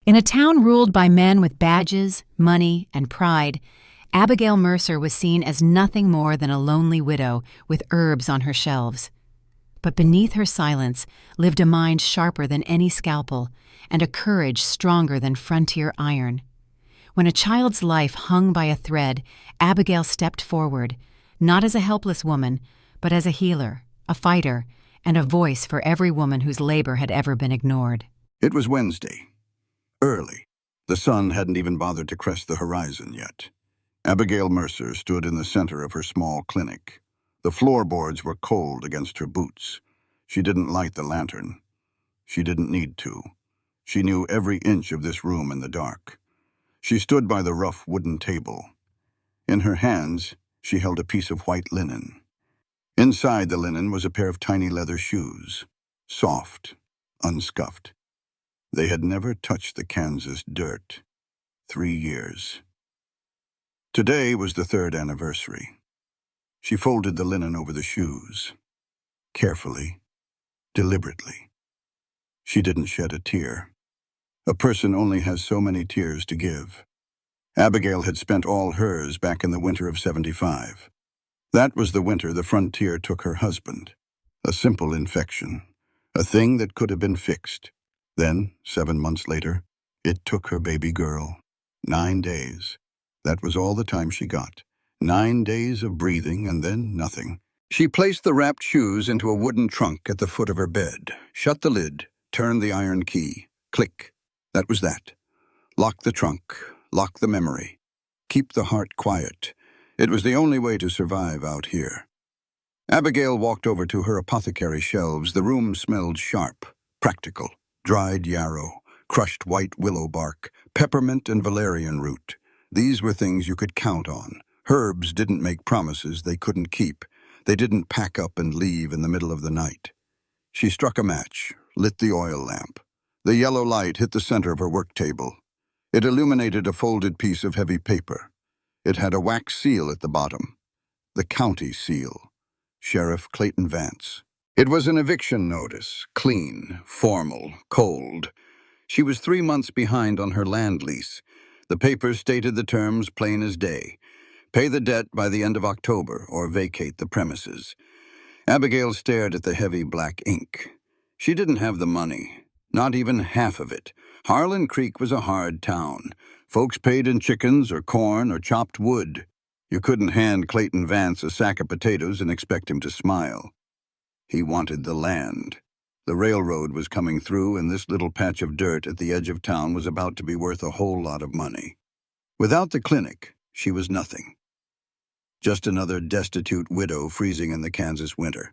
In a town ruled by men with badges, money, and pride, Abigail Mercer was seen as nothing more than a lonely widow with herbs on her shelves. But beneath her silence lived a mind sharper than any scalpel and a courage stronger than frontier iron. When a child's life hung by a thread, Abigail stepped forward, not as a helpless woman, but as a healer, a fighter, and a voice for every woman whose labor had ever been ignored. It was Wednesday. Early. The sun hadn't even bothered to crest the horizon yet. Abigail Mercer stood in the center of her small clinic. The floorboards were cold against her boots. She didn't light the lantern. She didn't need to. She knew every inch of this room in the dark. She stood by the rough wooden table. In her hands, she held a piece of white linen. Inside the linen was a pair of tiny leather shoes, soft, unscuffed. They had never touched the Kansas dirt. 3 years. Today was the 3rd anniversary. She folded the linen over the shoes. Carefully, deliberately. She didn't shed a tear. A person only has so many tears to give. Abigail had spent all hers back in the winter of '75. That was the winter the frontier took her husband. A simple infection. A thing that could have been fixed. Then, 7 months later, it took her baby girl. 9 days. That was all the time she got. 9 days of breathing and then nothing. She placed the wrapped shoes into a wooden trunk at the foot of her bed, shut the lid, turned the iron key. Click. That was that. Lock the trunk. Lock the memory. Keep the heart quiet. It was the only way to survive out here. Abigail walked over to her apothecary shelves. The room smelled sharp, practical. Dried yarrow, crushed white willow bark, peppermint and valerian root. These were things you could count on. Herbs didn't make promises they couldn't keep. They didn't pack up and leave in the middle of the night. She struck a match, lit the oil lamp. The yellow light hit the center of her work table. It illuminated a folded piece of heavy paper. It had a wax seal at the bottom. The county seal. Sheriff Clayton Vance. It was an eviction notice, clean, formal, cold. She was 3 months behind on her land lease. The paper stated the terms plain as day. Pay the debt by the end of October or vacate the premises. Abigail stared at the heavy black ink. She didn't have the money, not even half of it. Harlan Creek was a hard town. Folks paid in chickens or corn or chopped wood. You couldn't hand Clayton Vance a sack of potatoes and expect him to smile. He wanted the land. The railroad was coming through, and this little patch of dirt at the edge of town was about to be worth a whole lot of money. Without the clinic, she was nothing. Just another destitute widow freezing in the Kansas winter.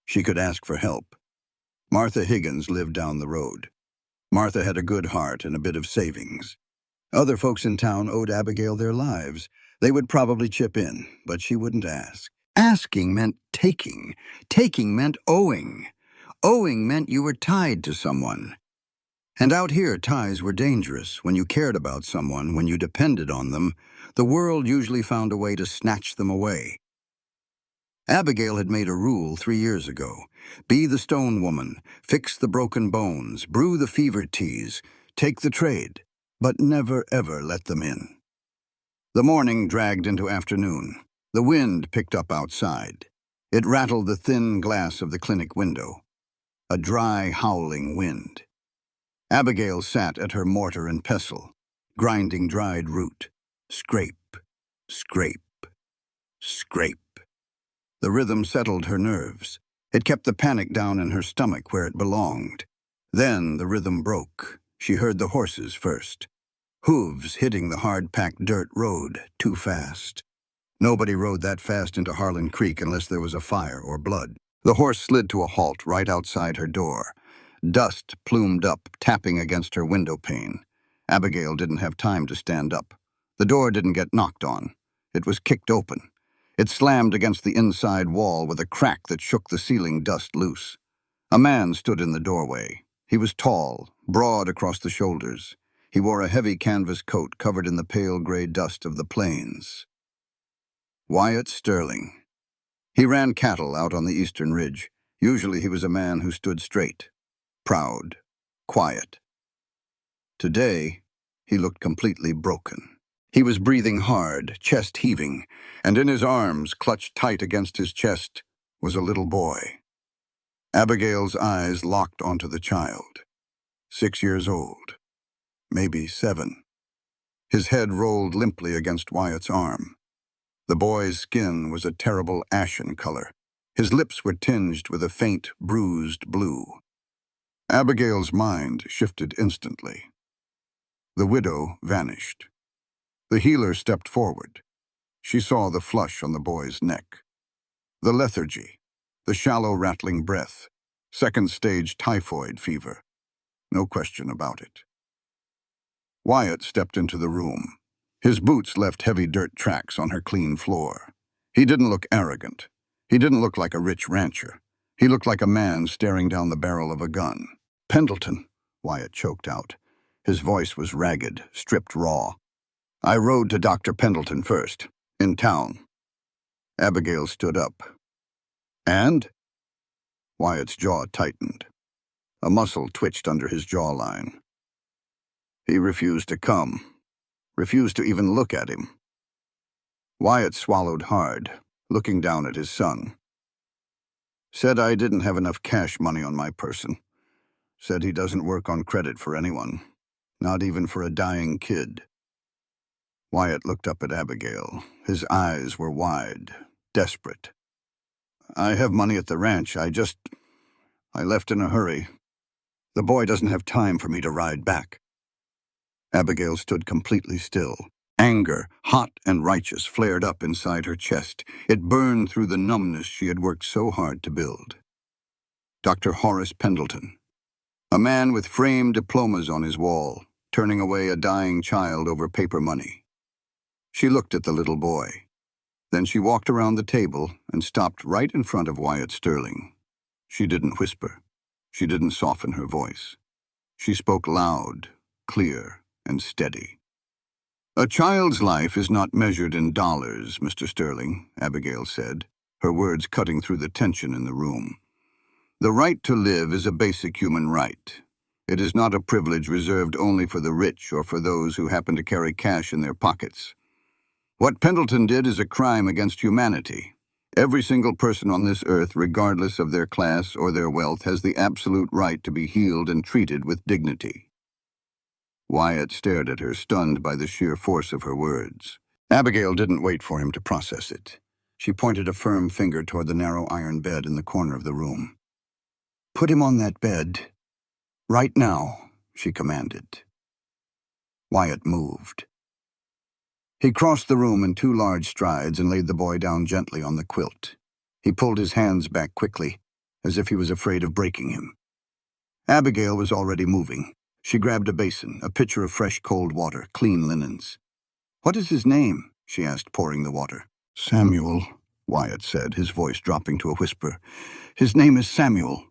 She could ask for help. Martha Higgins lived down the road. Martha had a good heart and a bit of savings. Other folks in town owed Abigail their lives. They would probably chip in, but she wouldn't ask. Asking meant taking. Taking meant owing. Owing meant you were tied to someone. And out here, ties were dangerous. When you cared about someone, when you depended on them, the world usually found a way to snatch them away. Abigail had made a rule 3 years ago. Be the stone woman, fix the broken bones, brew the fever teas, take the trade, but never ever let them in. The morning dragged into afternoon. The wind picked up outside. It rattled the thin glass of the clinic window. A dry, howling wind. Abigail sat at her mortar and pestle, grinding dried root. Scrape, scrape, scrape. The rhythm settled her nerves. It kept the panic down in her stomach where it belonged. Then the rhythm broke. She heard the horses first. Hooves hitting the hard-packed dirt road, too fast. Nobody rode that fast into Harlan Creek unless there was a fire or blood. The horse slid to a halt right outside her door. Dust plumed up, tapping against her window pane. Abigail didn't have time to stand up. The door didn't get knocked on. It was kicked open. It slammed against the inside wall with a crack that shook the ceiling dust loose. A man stood in the doorway. He was tall, broad across the shoulders. He wore a heavy canvas coat covered in the pale gray dust of the plains. Wyatt Sterling. He ran cattle out on the eastern ridge. Usually he was a man who stood straight, proud, quiet. Today, he looked completely broken. He was breathing hard, chest heaving, and in his arms, clutched tight against his chest, was a little boy. Abigail's eyes locked onto the child. 6 years old, maybe 7. His head rolled limply against Wyatt's arm. The boy's skin was a terrible ashen color. His lips were tinged with a faint, bruised blue. Abigail's mind shifted instantly. The widow vanished. The healer stepped forward. She saw the flush on the boy's neck. The lethargy, the shallow rattling breath, second-stage typhoid fever. No question about it. Wyatt stepped into the room. His boots left heavy dirt tracks on her clean floor. He didn't look arrogant. He didn't look like a rich rancher. He looked like a man staring down the barrel of a gun. "Pendleton," Wyatt choked out. His voice was ragged, stripped raw. "I rode to Dr. Pendleton first, in town." Abigail stood up. "And?" Wyatt's jaw tightened. A muscle twitched under his jawline. "He refused to come. Refused to even look at him." Wyatt swallowed hard, looking down at his son. "Said I didn't have enough cash money on my person. Said he doesn't work on credit for anyone, not even for a dying kid." Wyatt looked up at Abigail. His eyes were wide, desperate. "I have money at the ranch. I left in a hurry. The boy doesn't have time for me to ride back." Abigail stood completely still. Anger, hot and righteous, flared up inside her chest. It burned through the numbness she had worked so hard to build. Dr. Horace Pendleton, a man with framed diplomas on his wall, turning away a dying child over paper money. She looked at the little boy. Then she walked around the table and stopped right in front of Wyatt Sterling. She didn't whisper. She didn't soften her voice. She spoke loud, clear, and steady. "A child's life is not measured in dollars, Mr. Sterling," Abigail said, her words cutting through the tension in the room. "The right to live is a basic human right. It is not a privilege reserved only for the rich or for those who happen to carry cash in their pockets. What Pendleton did is a crime against humanity. Every single person on this earth, regardless of their class or their wealth, has the absolute right to be healed and treated with dignity." Wyatt stared at her, stunned by the sheer force of her words. Abigail didn't wait for him to process it. She pointed a firm finger toward the narrow iron bed in the corner of the room. "Put him on that bed. Right now," she commanded. Wyatt moved. He crossed the room in 2 large strides and laid the boy down gently on the quilt. He pulled his hands back quickly, as if he was afraid of breaking him. Abigail was already moving. She grabbed a basin, a pitcher of fresh cold water, clean linens. "What is his name?" she asked, pouring the water. "Samuel," Wyatt said, his voice dropping to a whisper. "His name is Samuel."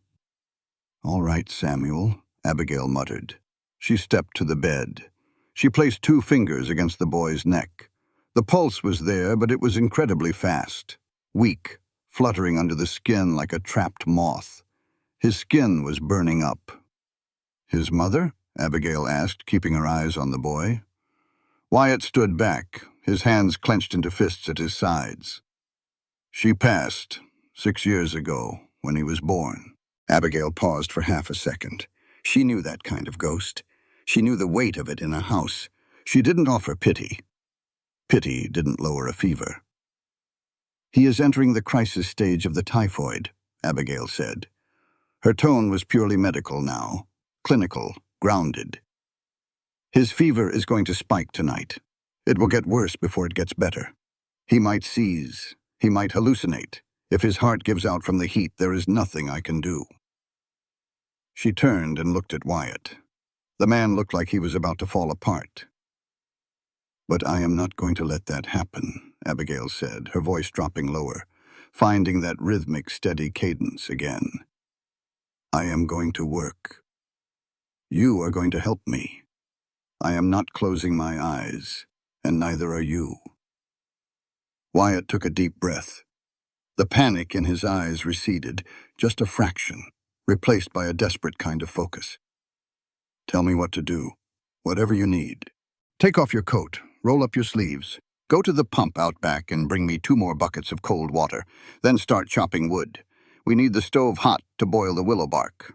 "All right, Samuel," Abigail muttered. She stepped to the bed. She placed 2 fingers against the boy's neck. The pulse was there, but it was incredibly fast, weak, fluttering under the skin like a trapped moth. His skin was burning up. "His mother?" Abigail asked, keeping her eyes on the boy. Wyatt stood back, his hands clenched into fists at his sides. "She passed 6 years ago, when he was born." Abigail paused for half a second. She knew that kind of ghost. She knew the weight of it in a house. She didn't offer pity. Pity didn't lower a fever. "He is entering the crisis stage of the typhoid," Abigail said. Her tone was purely medical now, clinical, grounded. "His fever is going to spike tonight. It will get worse before it gets better. He might seize. He might hallucinate. If his heart gives out from the heat, there is nothing I can do." She turned and looked at Wyatt. The man looked like he was about to fall apart. "But I am not going to let that happen," Abigail said, her voice dropping lower, finding that rhythmic, steady cadence again. "I am going to work. You are going to help me. I am not closing my eyes, and neither are you." Wyatt took a deep breath. The panic in his eyes receded, just a fraction, replaced by a desperate kind of focus. "Tell me what to do." Whatever you need. Take off your coat, roll up your sleeves. Go to the pump out back and bring me 2 more buckets of cold water. Then start chopping wood. We need the stove hot to boil the willow bark.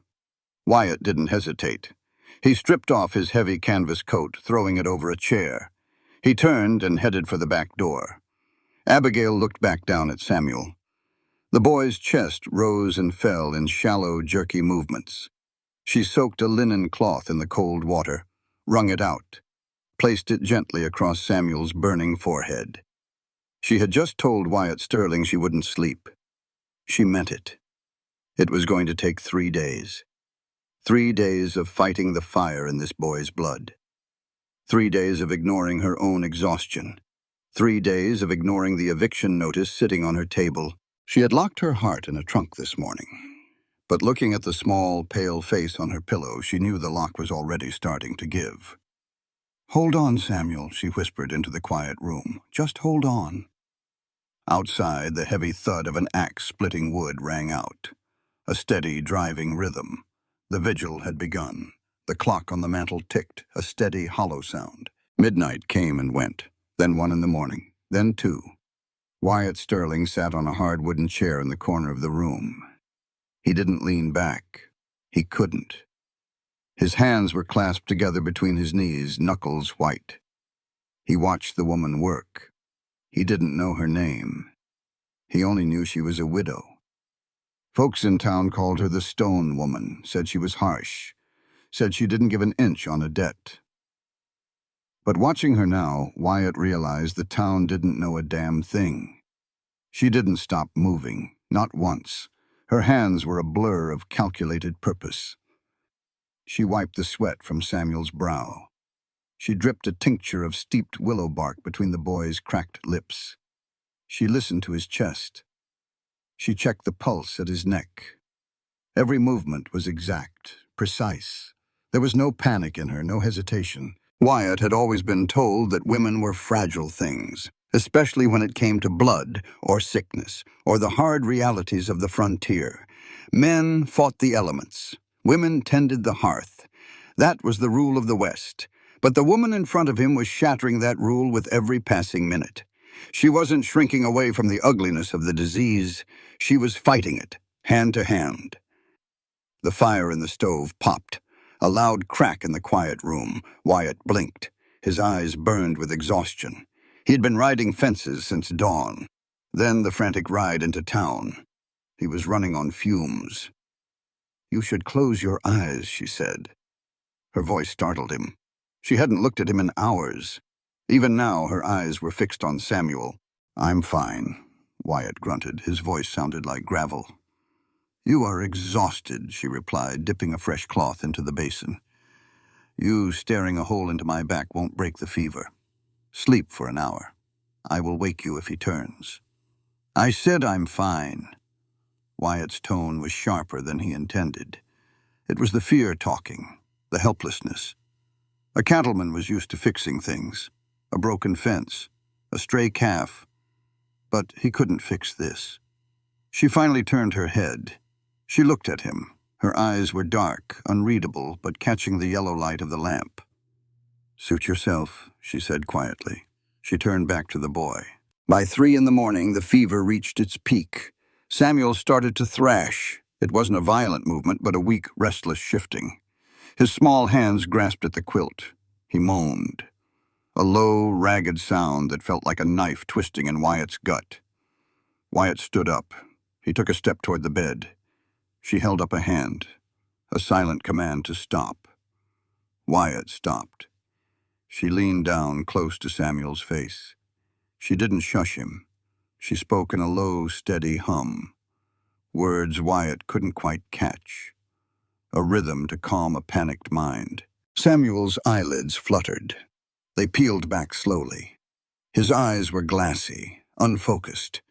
Wyatt didn't hesitate. He stripped off his heavy canvas coat, throwing it over a chair. He turned and headed for the back door. Abigail looked back down at Samuel. The boy's chest rose and fell in shallow, jerky movements. She soaked a linen cloth in the cold water, wrung it out, placed it gently across Samuel's burning forehead. She had just told Wyatt Sterling she wouldn't sleep. She meant it. It was going to take 3 days. 3 days of fighting the fire in this boy's blood. 3 days of ignoring her own exhaustion. 3 days of ignoring the eviction notice sitting on her table. She had locked her heart in a trunk this morning. But looking at the small, pale face on her pillow, she knew the lock was already starting to give. "Hold on, Samuel," she whispered into the quiet room. "Just hold on." Outside, the heavy thud of an axe splitting wood rang out. A steady, driving rhythm. The vigil had begun. The clock on the mantel ticked, a steady, hollow sound. Midnight came and went, then 1 in the morning, then 2. Wyatt Sterling sat on a hard wooden chair in the corner of the room. He didn't lean back. He couldn't. His hands were clasped together between his knees, knuckles white. He watched the woman work. He didn't know her name. He only knew she was a widow. Folks in town called her the Stone Woman, said she was harsh, said she didn't give an inch on a debt. But watching her now, Wyatt realized the town didn't know a damn thing. She didn't stop moving, not once. Her hands were a blur of calculated purpose. She wiped the sweat from Samuel's brow. She dripped a tincture of steeped willow bark between the boy's cracked lips. She listened to his chest. She checked the pulse at his neck. Every movement was exact, precise. There was no panic in her, no hesitation. Wyatt had always been told that women were fragile things, especially when it came to blood or sickness or the hard realities of the frontier. Men fought the elements. Women tended the hearth. That was the rule of the West. But the woman in front of him was shattering that rule with every passing minute. She wasn't shrinking away from the ugliness of the disease. She was fighting it, hand to hand. The fire in the stove popped. A loud crack in the quiet room. Wyatt blinked. His eyes burned with exhaustion. He had been riding fences since dawn. Then the frantic ride into town. He was running on fumes. "You should close your eyes," she said. Her voice startled him. She hadn't looked at him in hours. Even now, her eyes were fixed on Samuel. "I'm fine," Wyatt grunted. His voice sounded like gravel. "You are exhausted," she replied, dipping a fresh cloth into the basin. "You staring a hole into my back won't break the fever. Sleep for an hour. I will wake you if he turns." "I said I'm fine." Wyatt's tone was sharper than he intended. It was the fear talking, the helplessness. A cattleman was used to fixing things. A broken fence, a stray calf. But he couldn't fix this. She finally turned her head. She looked at him. Her eyes were dark, unreadable, but catching the yellow light of the lamp. "Suit yourself," she said quietly. She turned back to the boy. By 3 in the morning, the fever reached its peak. Samuel started to thrash. It wasn't a violent movement, but a weak, restless shifting. His small hands grasped at the quilt. He moaned. A low, ragged sound that felt like a knife twisting in Wyatt's gut. Wyatt stood up. He took a step toward the bed. She held up a hand, a silent command to stop. Wyatt stopped. She leaned down close to Samuel's face. She didn't shush him. She spoke in a low, steady hum. Words Wyatt couldn't quite catch. A rhythm to calm a panicked mind. Samuel's eyelids fluttered. They peeled back slowly. His eyes were glassy, unfocused.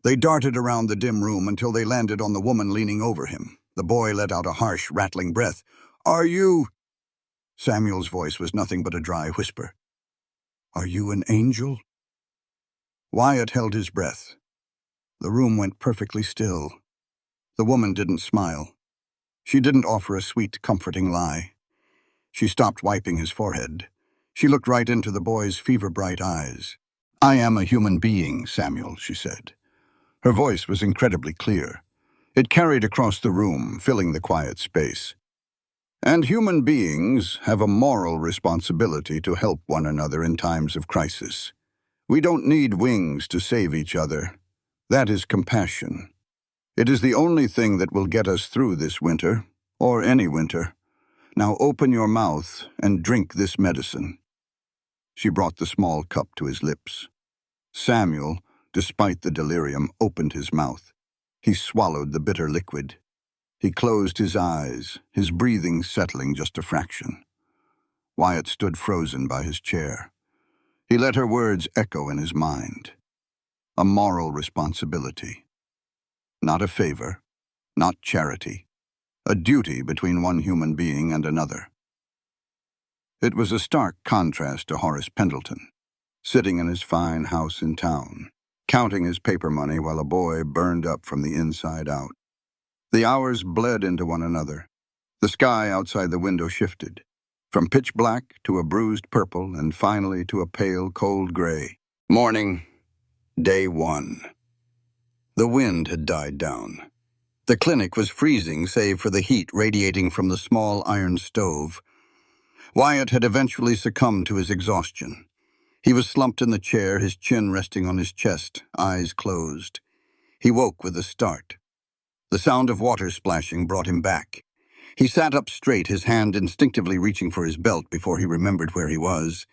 They darted around the dim room until they landed on the woman leaning over him. The boy let out a harsh, rattling breath. "Are you—" Samuel's voice was nothing but a dry whisper. "Are you an angel?" Wyatt held his breath. The room went perfectly still. The woman didn't smile. She didn't offer a sweet, comforting lie. She stopped wiping his forehead. She looked right into the boy's fever-bright eyes. "I am a human being, Samuel," she said. Her voice was incredibly clear. It carried across the room, filling the quiet space. "And human beings have a moral responsibility to help one another in times of crisis. We don't need wings to save each other. That is compassion. It is the only thing that will get us through this winter, or any winter. Now open your mouth and drink this medicine." She brought the small cup to his lips. Samuel, despite the delirium, opened his mouth. He swallowed the bitter liquid. He closed his eyes, his breathing settling just a fraction. Wyatt stood frozen by his chair. He let her words echo in his mind. A moral responsibility. Not a favor, not charity. A duty between one human being and another. It was a stark contrast to Horace Pendleton, sitting in his fine house in town, counting his paper money while a boy burned up from the inside out. The hours bled into one another. The sky outside the window shifted, from pitch black to a bruised purple and finally to a pale, cold gray. Morning, day 1. The wind had died down. The clinic was freezing save for the heat radiating from the small iron stove. Wyatt had eventually succumbed to his exhaustion. He was slumped in the chair, his chin resting on his chest, eyes closed. He woke with a start. The sound of water splashing brought him back. He sat up straight, his hand instinctively reaching for his belt before he remembered where he was.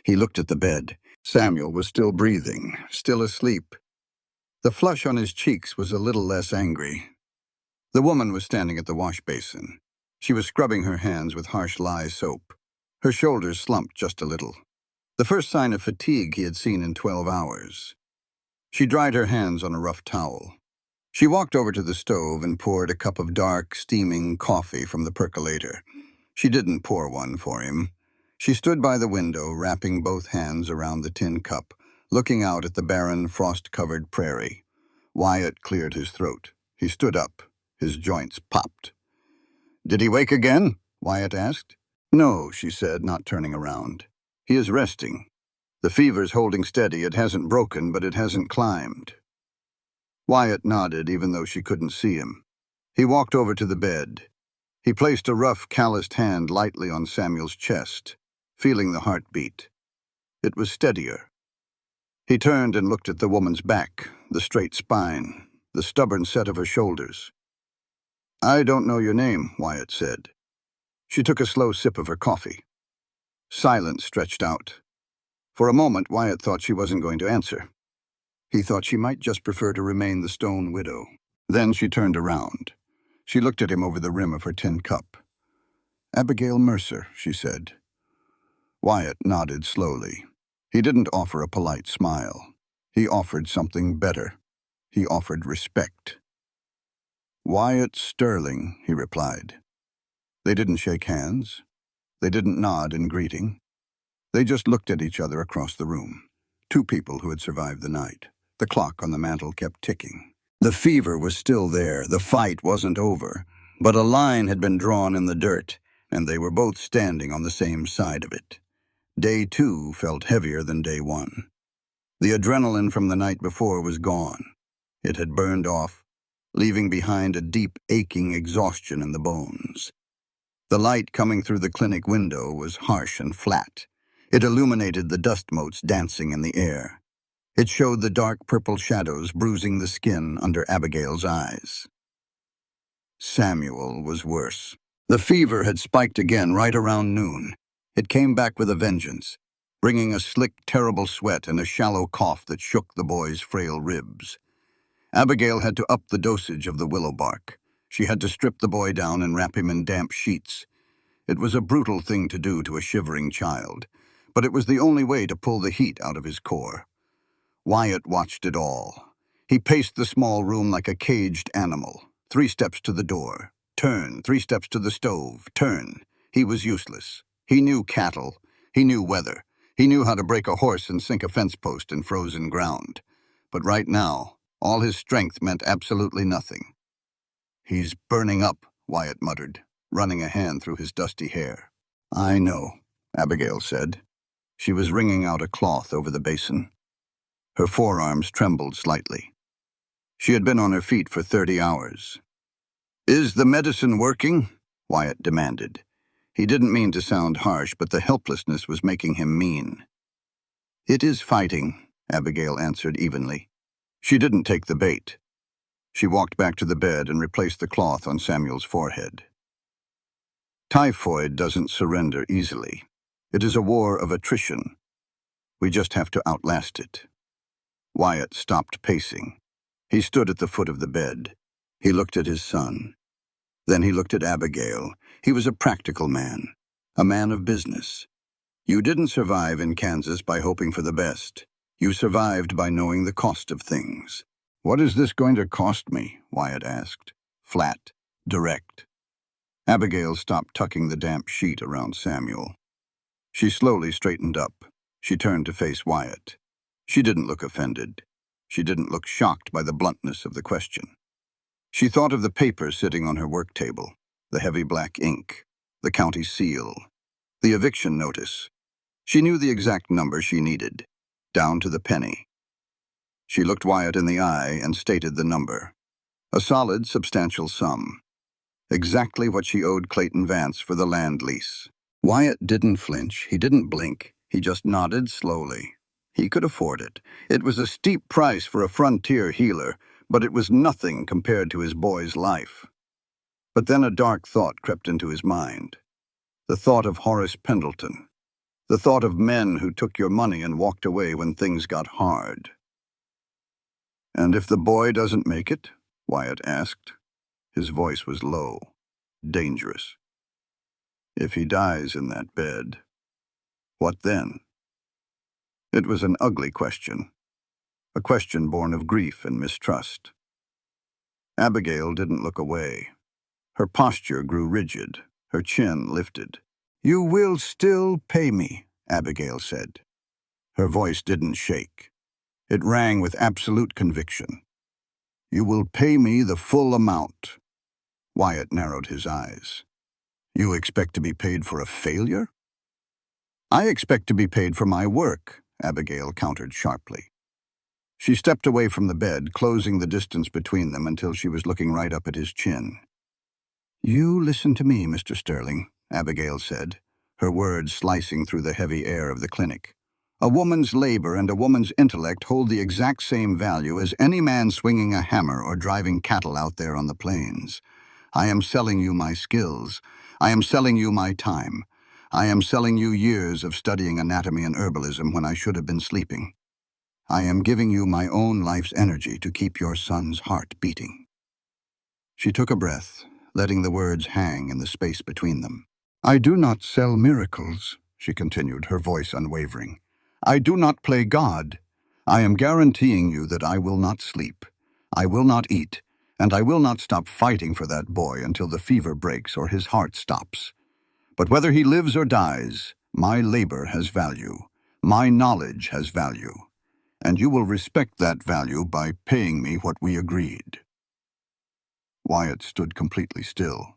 He looked at the bed. Samuel was still breathing, still asleep. The flush on his cheeks was a little less angry. The woman was standing at the wash basin. She was scrubbing her hands with harsh lye soap. Her shoulders slumped just a little. The first sign of fatigue he had seen in 12 hours. She dried her hands on a rough towel. She walked over to the stove and poured a cup of dark, steaming coffee from the percolator. She didn't pour one for him. She stood by the window, wrapping both hands around the tin cup, looking out at the barren, frost-covered prairie. Wyatt cleared his throat. He stood up. His joints popped. "Did he wake again?" Wyatt asked. "No," she said, not turning around. "He is resting. The fever's holding steady. It hasn't broken, but it hasn't climbed." Wyatt nodded, even though she couldn't see him. He walked over to the bed. He placed a rough, calloused hand lightly on Samuel's chest, feeling the heartbeat. It was steadier. He turned and looked at the woman's back, the straight spine, the stubborn set of her shoulders. "I don't know your name," Wyatt said. She took a slow sip of her coffee. Silence stretched out. For a moment, Wyatt thought she wasn't going to answer. He thought she might just prefer to remain the stone widow. Then she turned around. She looked at him over the rim of her tin cup. "Abigail Mercer," she said. Wyatt nodded slowly. He didn't offer a polite smile. He offered something better. He offered respect. "Wyatt Sterling," he replied. They didn't shake hands. They didn't nod in greeting. They just looked at each other across the room. Two people who had survived the night. The clock on the mantel kept ticking. The fever was still there. The fight wasn't over. But a line had been drawn in the dirt, and they were both standing on the same side of it. Day 2 felt heavier than day 1. The adrenaline from the night before was gone. It had burned off, leaving behind a deep, aching exhaustion in the bones. The light coming through the clinic window was harsh and flat. It illuminated the dust motes dancing in the air. It showed the dark purple shadows bruising the skin under Abigail's eyes. Samuel was worse. The fever had spiked again right around noon. It came back with a vengeance, bringing a slick, terrible sweat and a shallow cough that shook the boy's frail ribs. Abigail had to up the dosage of the willow bark. She had to strip the boy down and wrap him in damp sheets. It was a brutal thing to do to a shivering child, but it was the only way to pull the heat out of his core. Wyatt watched it all. He paced the small room like a caged animal. 3 steps to the door. Turn. 3 steps to the stove. Turn. He was useless. He knew cattle. He knew weather. He knew how to break a horse and sink a fence post in frozen ground. But right now, all his strength meant absolutely nothing. "He's burning up," Wyatt muttered, running a hand through his dusty hair. I know, Abigail said. She was wringing out a cloth over the basin. Her forearms trembled slightly. She had been on her feet for 30 hours. Is the medicine working? Wyatt demanded. He didn't mean to sound harsh, but the helplessness was making him mean. It is fighting, Abigail answered evenly. She didn't take the bait. She walked back to the bed and replaced the cloth on Samuel's forehead. Typhoid doesn't surrender easily. It is a war of attrition. We just have to outlast it. Wyatt stopped pacing. He stood at the foot of the bed. He looked at his son. Then he looked at Abigail. He was a practical man, a man of business. You didn't survive in Kansas by hoping for the best. You survived by knowing the cost of things. What is this going to cost me? Wyatt asked. Flat, direct. Abigail stopped tucking the damp sheet around Samuel. She slowly straightened up. She turned to face Wyatt. She didn't look offended. She didn't look shocked by the bluntness of the question. She thought of the paper sitting on her work table, the heavy black ink, the county seal, the eviction notice. She knew the exact number she needed, down to the penny. She looked Wyatt in the eye and stated the number. A solid, substantial sum. Exactly what she owed Clayton Vance for the land lease. Wyatt didn't flinch. He didn't blink. He just nodded slowly. He could afford it. It was a steep price for a frontier healer, but it was nothing compared to his boy's life. But then a dark thought crept into his mind. The thought of Horace Pendleton. The thought of men who took your money and walked away when things got hard. And if the boy doesn't make it? Wyatt asked. His voice was low, dangerous. If he dies in that bed, what then? It was an ugly question, a question born of grief and mistrust. Abigail didn't look away. Her posture grew rigid, her chin lifted. You will still pay me, Abigail said. Her voice didn't shake. It rang with absolute conviction. You will pay me the full amount. Wyatt narrowed his eyes. You expect to be paid for a failure? I expect to be paid for my work, Abigail countered sharply. She stepped away from the bed, closing the distance between them until she was looking right up at his chin. You listen to me, Mr. Sterling, Abigail said, her words slicing through the heavy air of the clinic. A woman's labor and a woman's intellect hold the exact same value as any man swinging a hammer or driving cattle out there on the plains. I am selling you my skills. I am selling you my time. I am selling you years of studying anatomy and herbalism when I should have been sleeping. I am giving you my own life's energy to keep your son's heart beating. She took a breath, letting the words hang in the space between them. I do not sell miracles, she continued, her voice unwavering. I do not play God. I am guaranteeing you that I will not sleep. I will not eat, and I will not stop fighting for that boy until the fever breaks or his heart stops. But whether he lives or dies, my labor has value. My knowledge has value. And you will respect that value by paying me what we agreed. Wyatt stood completely still.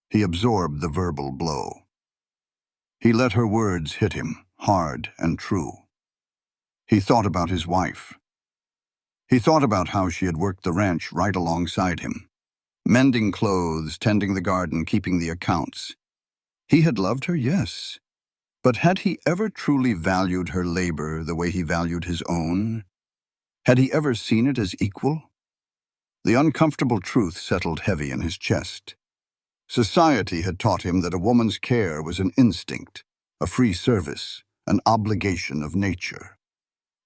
He absorbed the verbal blow. He let her words hit him, hard and true. He thought about his wife. He thought about how she had worked the ranch right alongside him, mending clothes, tending the garden, keeping the accounts. He had loved her, yes. But had he ever truly valued her labor the way he valued his own? Had he ever seen it as equal? The uncomfortable truth settled heavy in his chest. Society had taught him that a woman's care was an instinct, a free service, an obligation of nature.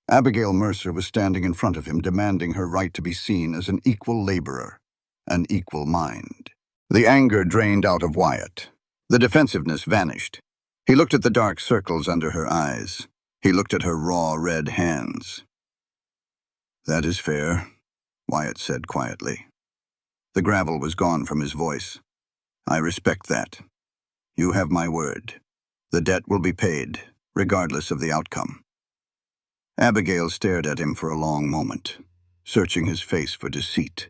Abigail Mercer was standing in front of him, demanding her right to be seen as an equal laborer, an equal mind. The anger drained out of Wyatt. The defensiveness vanished. He looked at the dark circles under her eyes. He looked at her raw red hands. That is fair, Wyatt said quietly. The gravel was gone from his voice. I respect that. You have my word. The debt will be paid, regardless of the outcome. Abigail stared at him for a long moment, searching his face for deceit,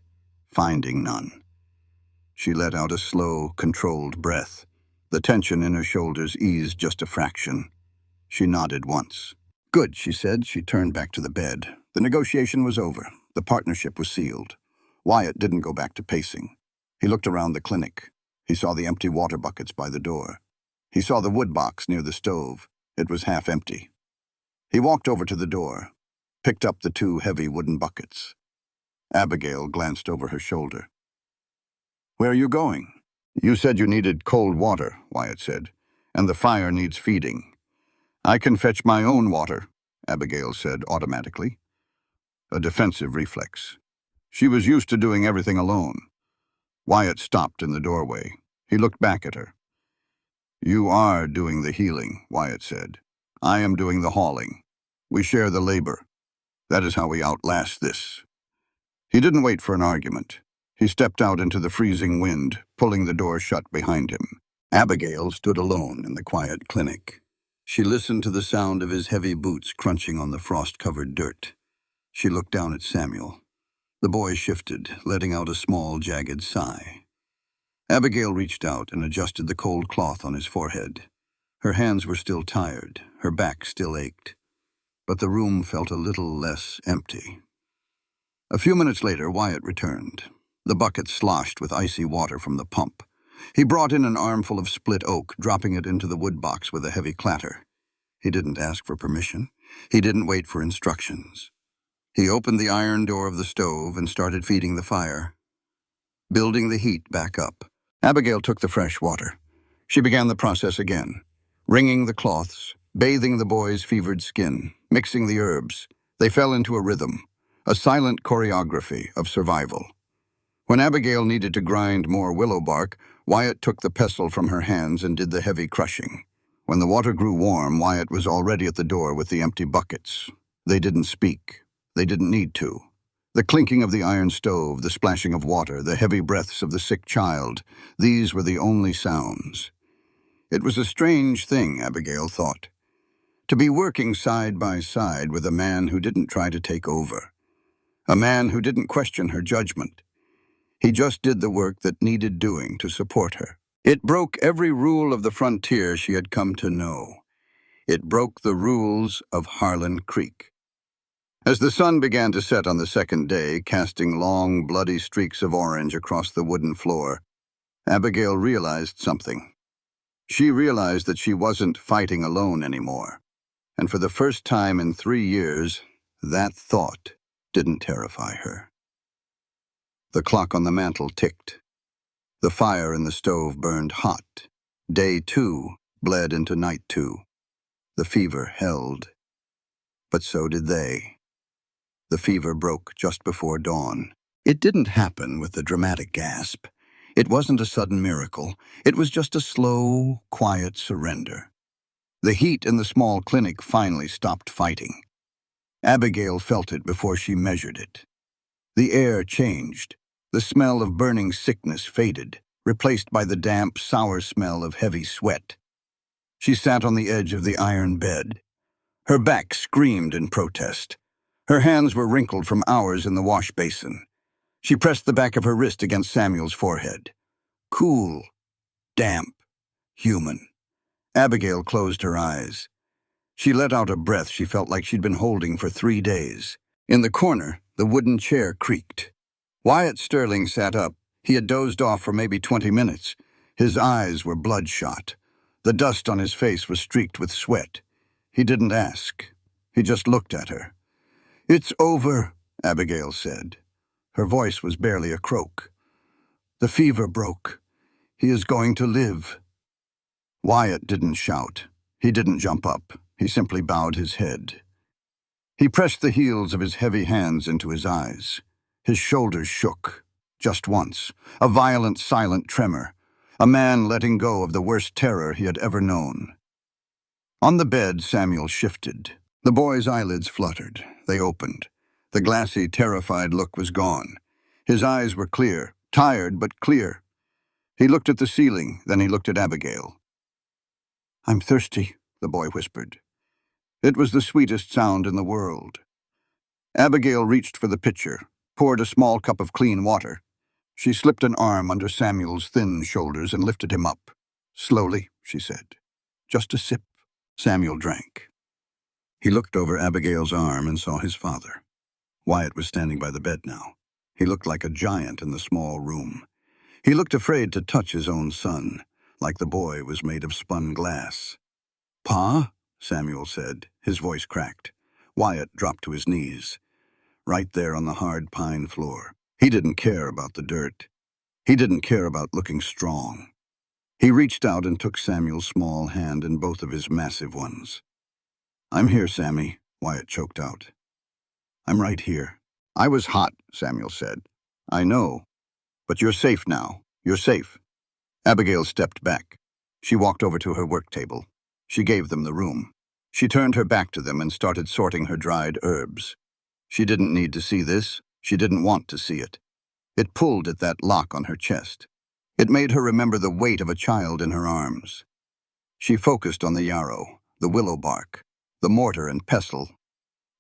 finding none. She let out a slow, controlled breath, The tension in her shoulders eased just a fraction. She nodded once. "Good," she said. She turned back to the bed. The negotiation was over. The partnership was sealed. Wyatt didn't go back to pacing. He looked around the clinic. He saw the empty water buckets by the door. He saw the wood box near the stove. It was half empty. He walked over to the door, picked up the two heavy wooden buckets. Abigail glanced over her shoulder. "Where are you going?" "You said you needed cold water," Wyatt said, "and the fire needs feeding." "I can fetch my own water," Abigail said automatically. A defensive reflex. She was used to doing everything alone. Wyatt stopped in the doorway. He looked back at her. "You are doing the healing," Wyatt said. "I am doing the hauling. We share the labor. That is how we outlast this." He didn't wait for an argument. He stepped out into the freezing wind, pulling the door shut behind him. Abigail stood alone in the quiet clinic. She listened to the sound of his heavy boots crunching on the frost-covered dirt. She looked down at Samuel. The boy shifted, letting out a small, jagged sigh. Abigail reached out and adjusted the cold cloth on his forehead. Her hands were still tired, her back still ached, but the room felt a little less empty. A few minutes later, Wyatt returned. The bucket sloshed with icy water from the pump. He brought in an armful of split oak, dropping it into the wood box with a heavy clatter. He didn't ask for permission. He didn't wait for instructions. He opened the iron door of the stove and started feeding the fire, building the heat back up. Abigail took the fresh water. She began the process again, wringing the cloths, bathing the boy's fevered skin, mixing the herbs. They fell into a rhythm, a silent choreography of survival. When Abigail needed to grind more willow bark, Wyatt took the pestle from her hands and did the heavy crushing. When the water grew warm, Wyatt was already at the door with the empty buckets. They didn't speak. They didn't need to. The clinking of the iron stove, the splashing of water, the heavy breaths of the sick child, these were the only sounds. It was a strange thing, Abigail thought, to be working side by side with a man who didn't try to take over, a man who didn't question her judgment. He just did the work that needed doing to support her. It broke every rule of the frontier she had come to know. It broke the rules of Harlan Creek. As the sun began to set on the second day, casting long, bloody streaks of orange across the wooden floor, Abigail realized something. She realized that she wasn't fighting alone anymore. And for the first time in 3 years, that thought didn't terrify her. The clock on the mantel ticked. The fire in the stove burned hot. Day 2 bled into night 2. The fever held. But so did they. The fever broke just before dawn. It didn't happen with a dramatic gasp. It wasn't a sudden miracle. It was just a slow, quiet surrender. The heat in the small clinic finally stopped fighting. Abigail felt it before she measured it. The air changed. The smell of burning sickness faded, replaced by the damp, sour smell of heavy sweat. She sat on the edge of the iron bed. Her back screamed in protest. Her hands were wrinkled from hours in the wash basin. She pressed the back of her wrist against Samuel's forehead. Cool, damp, human. Abigail closed her eyes. She let out a breath she felt like she'd been holding for 3 days. In the corner, the wooden chair creaked. Wyatt Sterling sat up. He had dozed off for maybe 20 minutes. His eyes were bloodshot. The dust on his face was streaked with sweat. He didn't ask. He just looked at her. "It's over," Abigail said. Her voice was barely a croak. "The fever broke. He is going to live." Wyatt didn't shout. He didn't jump up. He simply bowed his head. He pressed the heels of his heavy hands into his eyes. His shoulders shook. Just once. A violent, silent tremor. A man letting go of the worst terror he had ever known. On the bed, Samuel shifted. The boy's eyelids fluttered. They opened. The glassy, terrified look was gone. His eyes were clear, tired but clear. He looked at the ceiling, then he looked at Abigail. "I'm thirsty," the boy whispered. It was the sweetest sound in the world. Abigail reached for the pitcher, poured a small cup of clean water. She slipped an arm under Samuel's thin shoulders and lifted him up. Slowly, she said. Just a sip. Samuel drank. He looked over Abigail's arm and saw his father. Wyatt was standing by the bed now. He looked like a giant in the small room. He looked afraid to touch his own son, like the boy was made of spun glass. "Pa?" Samuel said, his voice cracked. Wyatt dropped to his knees, right there on the hard pine floor. He didn't care about the dirt. He didn't care about looking strong. He reached out and took Samuel's small hand in both of his massive ones. "I'm here, Sammy," Wyatt choked out. "I'm right here." "I was hot," Samuel said. "I know. But you're safe now. You're safe." Abigail stepped back. She walked over to her work table. She gave them the room. She turned her back to them and started sorting her dried herbs. She didn't need to see this. She didn't want to see it. It pulled at that lock on her chest. It made her remember the weight of a child in her arms. She focused on the yarrow, the willow bark, the mortar and pestle.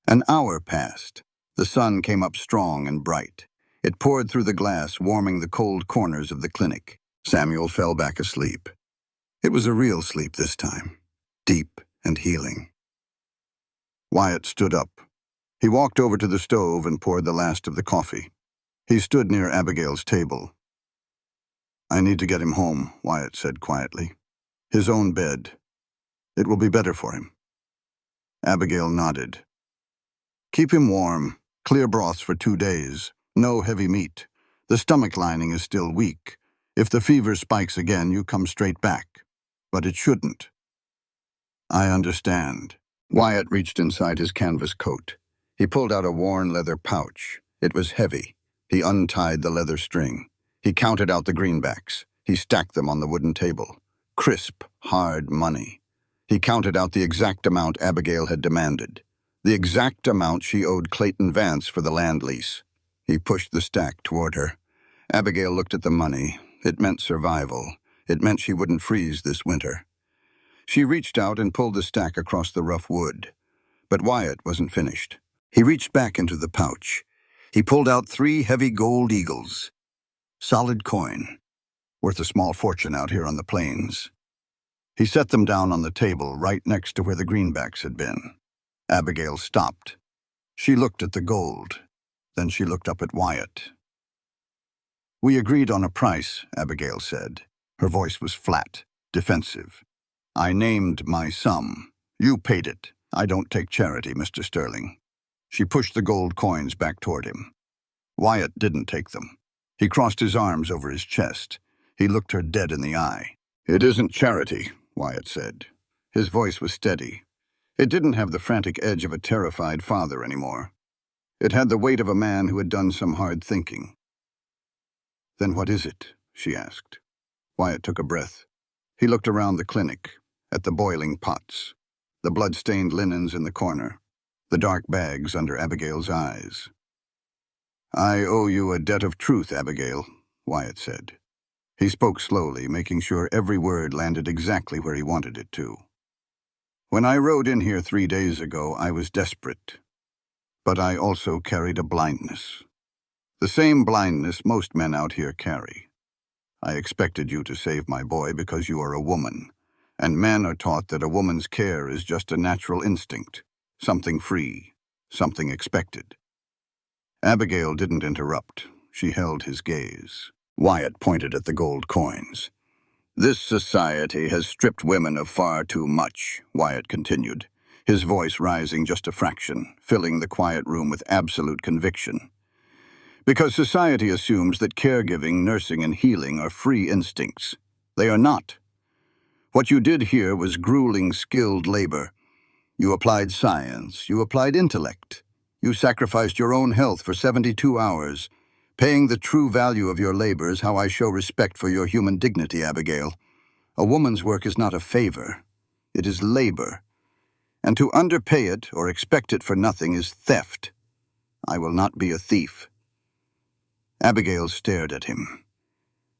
An hour passed. The sun came up strong and bright. It poured through the glass, warming the cold corners of the clinic. Samuel fell back asleep. It was a real sleep this time, deep and healing. Wyatt stood up. He walked over to the stove and poured the last of the coffee. He stood near Abigail's table. "I need to get him home," Wyatt said quietly. "His own bed. It will be better for him." Abigail nodded. "Keep him warm. Clear broths for 2 days. No heavy meat. The stomach lining is still weak. If the fever spikes again, you come straight back. But it shouldn't." "I understand." Wyatt reached inside his canvas coat. He pulled out a worn leather pouch. It was heavy. He untied the leather string. He counted out the greenbacks. He stacked them on the wooden table. Crisp, hard money. He counted out the exact amount Abigail had demanded. The exact amount she owed Clayton Vance for the land lease. He pushed the stack toward her. Abigail looked at the money. It meant survival. It meant she wouldn't freeze this winter. She reached out and pulled the stack across the rough wood. But Wyatt wasn't finished. He reached back into the pouch. He pulled out 3 heavy gold eagles. Solid coin. Worth a small fortune out here on the plains. He set them down on the table right next to where the greenbacks had been. Abigail stopped. She looked at the gold. Then she looked up at Wyatt. "We agreed on a price," Abigail said. Her voice was flat, defensive. "I named my sum. You paid it. I don't take charity, Mr. Sterling." She pushed the gold coins back toward him. Wyatt didn't take them. He crossed his arms over his chest. He looked her dead in the eye. "It isn't charity," Wyatt said. His voice was steady. It didn't have the frantic edge of a terrified father anymore. It had the weight of a man who had done some hard thinking. "Then what is it?" she asked. Wyatt took a breath. He looked around the clinic, at the boiling pots, the blood-stained linens in the corner, the dark bags under Abigail's eyes. "I owe you a debt of truth, Abigail," Wyatt said. He spoke slowly, making sure every word landed exactly where he wanted it to. "When I rode in here 3 days ago, I was desperate. But I also carried a blindness. The same blindness most men out here carry. I expected you to save my boy because you are a woman, and men are taught that a woman's care is just a natural instinct, something free, something expected." Abigail didn't interrupt. She held his gaze. Wyatt pointed at the gold coins. "This society has stripped women of far too much," Wyatt continued, his voice rising just a fraction, filling the quiet room with absolute conviction. "Because society assumes that caregiving, nursing, and healing are free instincts. They are not. What you did here was grueling, skilled labor. You applied science. You applied intellect. You sacrificed your own health for 72 hours. Paying the true value of your labor is how I show respect for your human dignity, Abigail. A woman's work is not a favor. It is labor. And to underpay it or expect it for nothing is theft. I will not be a thief." Abigail stared at him.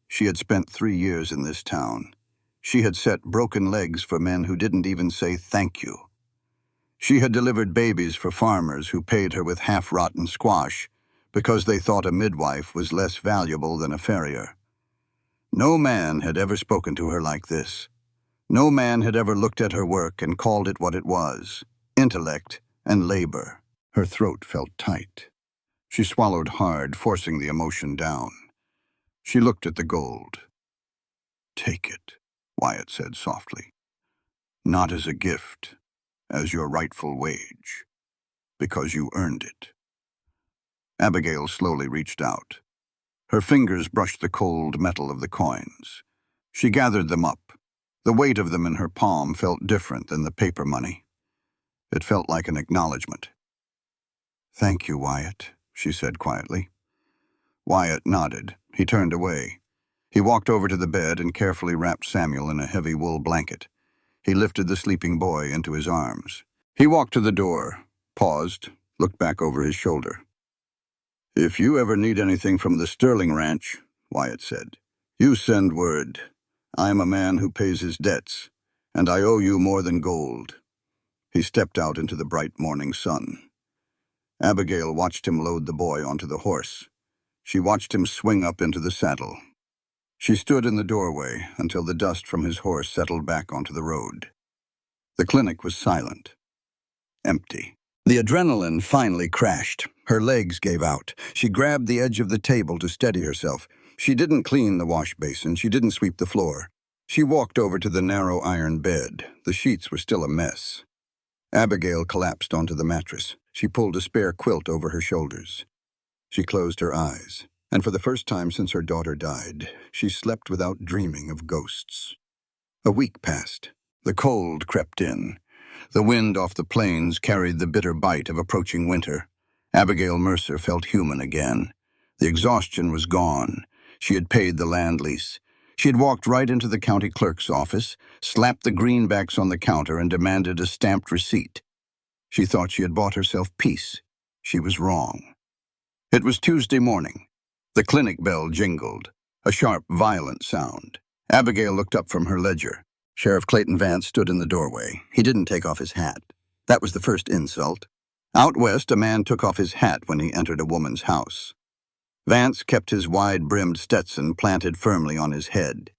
She had spent 3 years in this town. She had set broken legs for men who didn't even say thank you. She had delivered babies for farmers who paid her with half-rotten squash because they thought a midwife was less valuable than a farrier. No man had ever spoken to her like this. No man had ever looked at her work and called it what it was: intellect and labor. Her throat felt tight. She swallowed hard, forcing the emotion down. She looked at the gold. "Take it," Wyatt said softly. "Not as a gift, as your rightful wage, because you earned it." Abigail slowly reached out. Her fingers brushed the cold metal of the coins. She gathered them up. The weight of them in her palm felt different than the paper money. It felt like an acknowledgement. "Thank you, Wyatt," she said quietly. Wyatt nodded. He turned away. He walked over to the bed and carefully wrapped Samuel in a heavy wool blanket. He lifted the sleeping boy into his arms. He walked to the door, paused, looked back over his shoulder. "If you ever need anything from the Sterling Ranch," Wyatt said, "you send word. I am a man who pays his debts, and I owe you more than gold." He stepped out into the bright morning sun. Abigail watched him load the boy onto the horse. She watched him swing up into the saddle. She stood in the doorway until the dust from his horse settled back onto the road. The clinic was silent, empty. The adrenaline finally crashed. Her legs gave out. She grabbed the edge of the table to steady herself. She didn't clean the wash basin. She didn't sweep the floor. She walked over to the narrow iron bed. The sheets were still a mess. Abigail collapsed onto the mattress. She pulled a spare quilt over her shoulders. She closed her eyes, and for the first time since her daughter died, she slept without dreaming of ghosts. A week passed. The cold crept in. The wind off the plains carried the bitter bite of approaching winter. Abigail Mercer felt human again. The exhaustion was gone. She had paid the land lease. She had walked right into the county clerk's office, slapped the greenbacks on the counter, and demanded a stamped receipt. She thought she had bought herself peace. She was wrong. It was Tuesday morning. The clinic bell jingled, a sharp, violent sound. Abigail looked up from her ledger. Sheriff Clayton Vance stood in the doorway. He didn't take off his hat. That was the first insult. Out west, a man took off his hat when he entered a woman's house. Vance kept his wide-brimmed Stetson planted firmly on his head.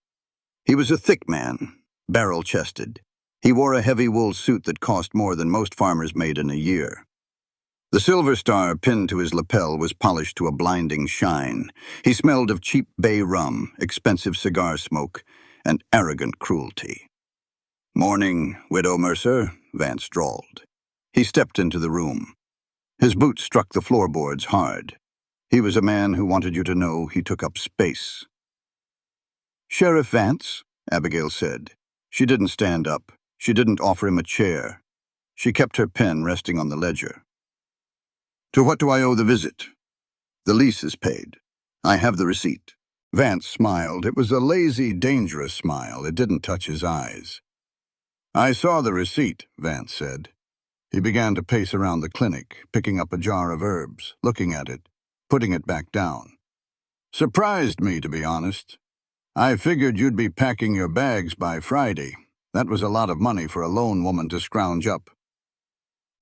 He was a thick man, barrel-chested. He wore a heavy wool suit that cost more than most farmers made in a year. The silver star pinned to his lapel was polished to a blinding shine. He smelled of cheap bay rum, expensive cigar smoke, and arrogant cruelty. "Morning, Widow Mercer," Vance drawled. He stepped into the room. His boots struck the floorboards hard. He was a man who wanted you to know he took up space. "Sheriff Vance," Abigail said. She didn't stand up. She didn't offer him a chair. She kept her pen resting on the ledger. "To what do I owe the visit?" "The lease is paid. I have the receipt." Vance smiled. It was a lazy, dangerous smile. It didn't touch his eyes. "I saw the receipt," Vance said. He began to pace around the clinic, picking up a jar of herbs, looking at it, putting it back down. "Surprised me, to be honest. I figured you'd be packing your bags by Friday. That was a lot of money for a lone woman to scrounge up."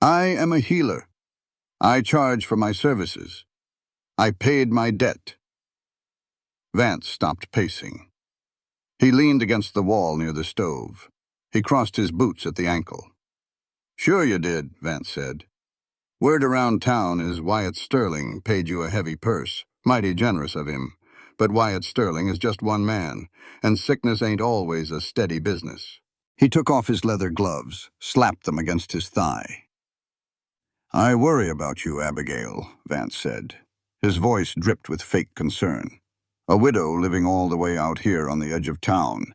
"I am a healer. I charge for my services. I paid my debt." Vance stopped pacing. He leaned against the wall near the stove. He crossed his boots at the ankle. "Sure you did," Vance said. "Word around town is Wyatt Sterling paid you a heavy purse. Mighty generous of him. But Wyatt Sterling is just one man, and sickness ain't always a steady business." He took off his leather gloves, slapped them against his thigh. "I worry about you, Abigail," Vance said. His voice dripped with fake concern. "A widow living all the way out here on the edge of town.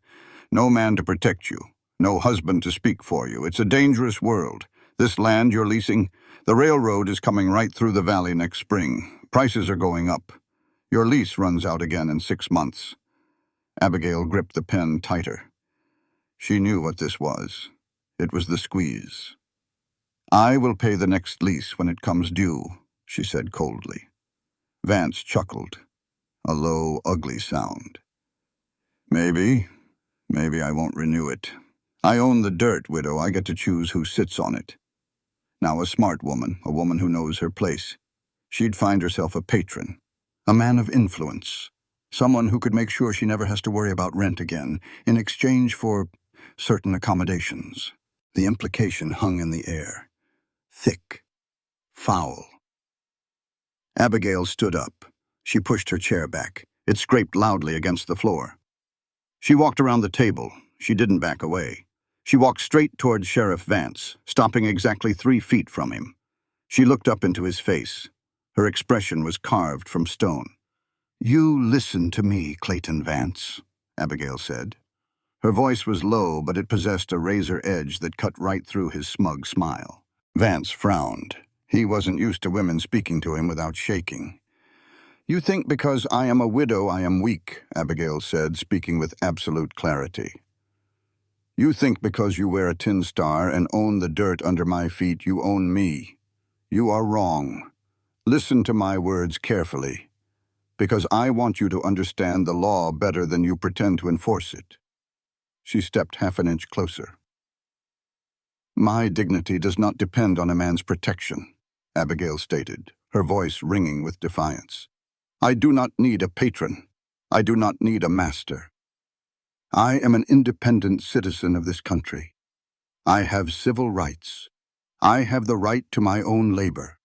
No man to protect you. No husband to speak for you. It's a dangerous world. This land you're leasing, the railroad is coming right through the valley next spring. Prices are going up. Your lease runs out again in 6 months." Abigail gripped the pen tighter. She knew what this was. It was the squeeze. "I will pay the next lease when it comes due," she said coldly. Vance chuckled, a low, ugly sound. Maybe I won't renew it. I own the dirt, widow. I get to choose who sits on it." Now a smart woman, a woman who knows her place. She'd find herself a patron, a man of influence, someone who could make sure she never has to worry about rent again, in exchange for certain accommodations. The implication hung in the air. Thick. Foul. Abigail stood up. She pushed her chair back. It scraped loudly against the floor. She walked around the table. She didn't back away. She walked straight toward Sheriff Vance, stopping exactly 3 feet from him. She looked up into his face. Her expression was carved from stone. "You listen to me, Clayton Vance," Abigail said. Her voice was low, but it possessed a razor edge that cut right through his smug smile. Vance frowned. He wasn't used to women speaking to him without shaking. "You think because I am a widow I am weak," Abigail said, speaking with absolute clarity. "You think because you wear a tin star and own the dirt under my feet you own me. You are wrong. Listen to my words carefully, because I want you to understand the law better than you pretend to enforce it." She stepped half an inch closer. "My dignity does not depend on a man's protection," Abigail stated, her voice ringing with defiance. "I do not need a patron. I do not need a master. I am an independent citizen of this country. I have civil rights. I have the right to my own labor.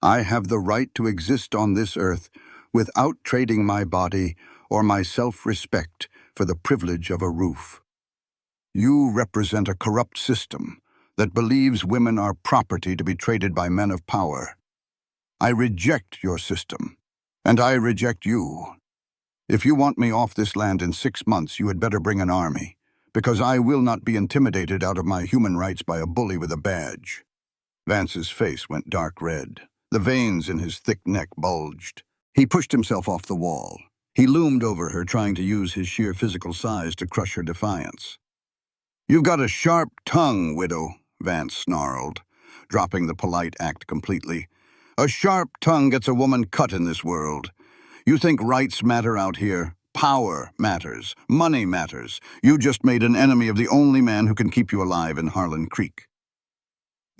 I have the right to exist on this earth without trading my body or my self-respect for the privilege of a roof. You represent a corrupt system that believes women are property to be traded by men of power. I reject your system, and I reject you. If you want me off this land in 6 months, you had better bring an army, because I will not be intimidated out of my human rights by a bully with a badge." Vance's face went dark red. The veins in his thick neck bulged. He pushed himself off the wall. He loomed over her, trying to use his sheer physical size to crush her defiance. "You've got a sharp tongue, widow," Vance snarled, dropping the polite act completely. "A sharp tongue gets a woman cut in this world. You think rights matter out here? Power matters. Money matters. You just made an enemy of the only man who can keep you alive in Harlan Creek."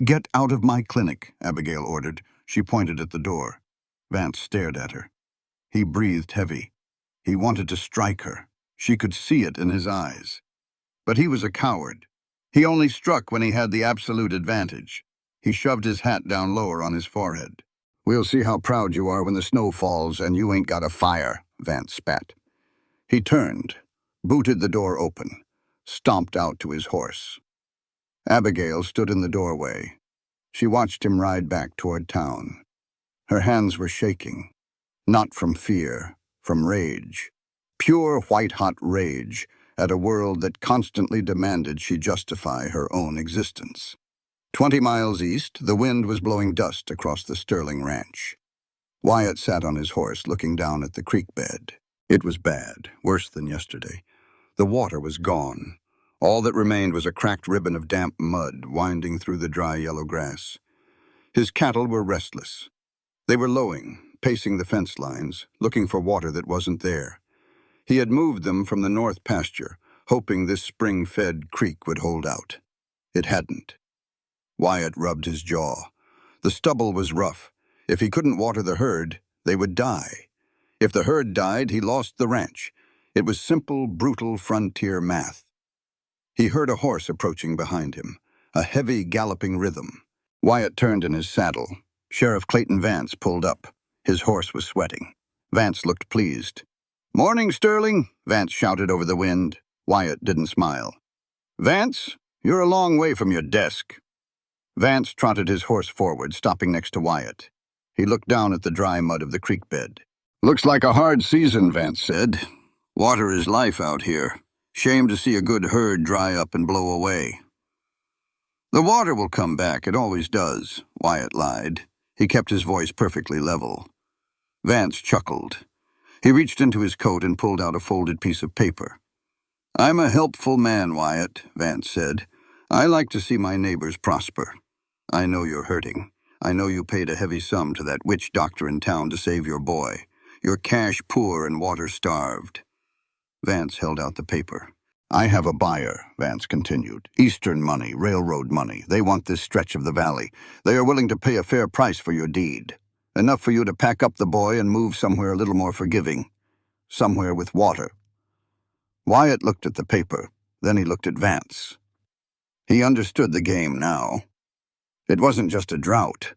"Get out of my clinic," Abigail ordered. She pointed at the door. Vance stared at her. He breathed heavy. He wanted to strike her. She could see it in his eyes. But he was a coward. He only struck when he had the absolute advantage. He shoved his hat down lower on his forehead. "We'll see how proud you are when the snow falls and you ain't got a fire," Vance spat. He turned, booted the door open, stomped out to his horse. Abigail stood in the doorway. She watched him ride back toward town. Her hands were shaking, not from fear, from rage. Pure white-hot rage at a world that constantly demanded she justify her own existence. 20 miles east, the wind was blowing dust across the Sterling Ranch. Wyatt sat on his horse, looking down at the creek bed. It was bad, worse than yesterday. The water was gone. All that remained was a cracked ribbon of damp mud winding through the dry yellow grass. His cattle were restless. They were lowing, pacing the fence lines, looking for water that wasn't there. He had moved them from the north pasture, hoping this spring-fed creek would hold out. It hadn't. Wyatt rubbed his jaw. The stubble was rough. If he couldn't water the herd, they would die. If the herd died, he lost the ranch. It was simple, brutal frontier math. He heard a horse approaching behind him, a heavy, galloping rhythm. Wyatt turned in his saddle. Sheriff Clayton Vance pulled up. His horse was sweating. Vance looked pleased. "Morning, Sterling," Vance shouted over the wind. Wyatt didn't smile. "Vance, you're a long way from your desk." Vance trotted his horse forward, stopping next to Wyatt. He looked down at the dry mud of the creek bed. "Looks like a hard season," Vance said. "Water is life out here. Shame to see a good herd dry up and blow away." "The water will come back, it always does," Wyatt lied. He kept his voice perfectly level. Vance chuckled. He reached into his coat and pulled out a folded piece of paper. "I'm a helpful man, Wyatt," Vance said. "I like to see my neighbors prosper. I know you're hurting. I know you paid a heavy sum to that witch doctor in town to save your boy. You're cash poor and water-starved." Vance held out the paper. "I have a buyer," Vance continued. "Eastern money, railroad money. They want this stretch of the valley. They are willing to pay a fair price for your deed. Enough for you to pack up the boy and move somewhere a little more forgiving. Somewhere with water." Wyatt looked at the paper. Then he looked at Vance. He understood the game now. It wasn't just a drought.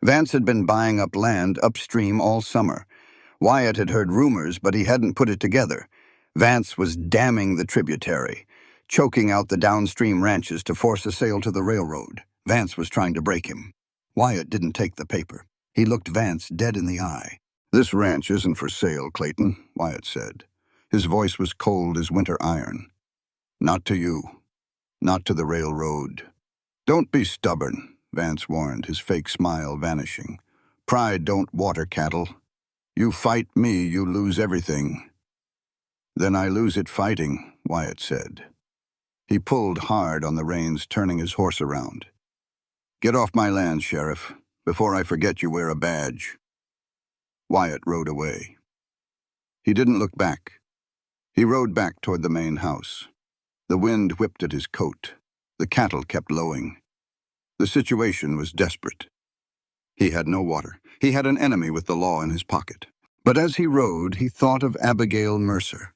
Vance had been buying up land upstream all summer. Wyatt had heard rumors, but he hadn't put it together. Vance was damming the tributary, choking out the downstream ranches to force a sale to the railroad. Vance was trying to break him. Wyatt didn't take the paper. He looked Vance dead in the eye. "This ranch isn't for sale, Clayton," Wyatt said. His voice was cold as winter iron. "Not to you. Not to the railroad." "Don't be stubborn," Vance warned, his fake smile vanishing. "Pride don't water cattle. You fight me, you lose everything." "Then I lose it fighting," Wyatt said. He pulled hard on the reins, turning his horse around. "Get off my land, Sheriff. Before I forget you wear a badge." Wyatt rode away. He didn't look back. He rode back toward the main house. The wind whipped at his coat. The cattle kept lowing. The situation was desperate. He had no water. He had an enemy with the law in his pocket. But as he rode, he thought of Abigail Mercer.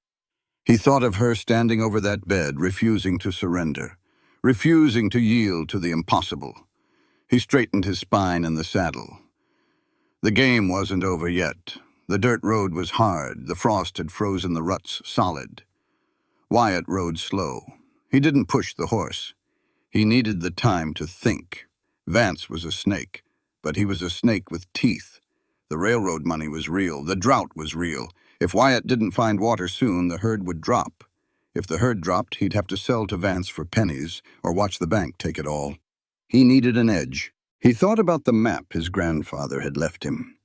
He thought of her standing over that bed, refusing to surrender, refusing to yield to the impossible. He straightened his spine in the saddle. The game wasn't over yet. The dirt road was hard. The frost had frozen the ruts solid. Wyatt rode slow. He didn't push the horse. He needed the time to think. Vance was a snake, but he was a snake with teeth. The railroad money was real. The drought was real. If Wyatt didn't find water soon, the herd would drop. If the herd dropped, he'd have to sell to Vance for pennies or watch the bank take it all. He needed an edge. He thought about the map his grandfather had left him,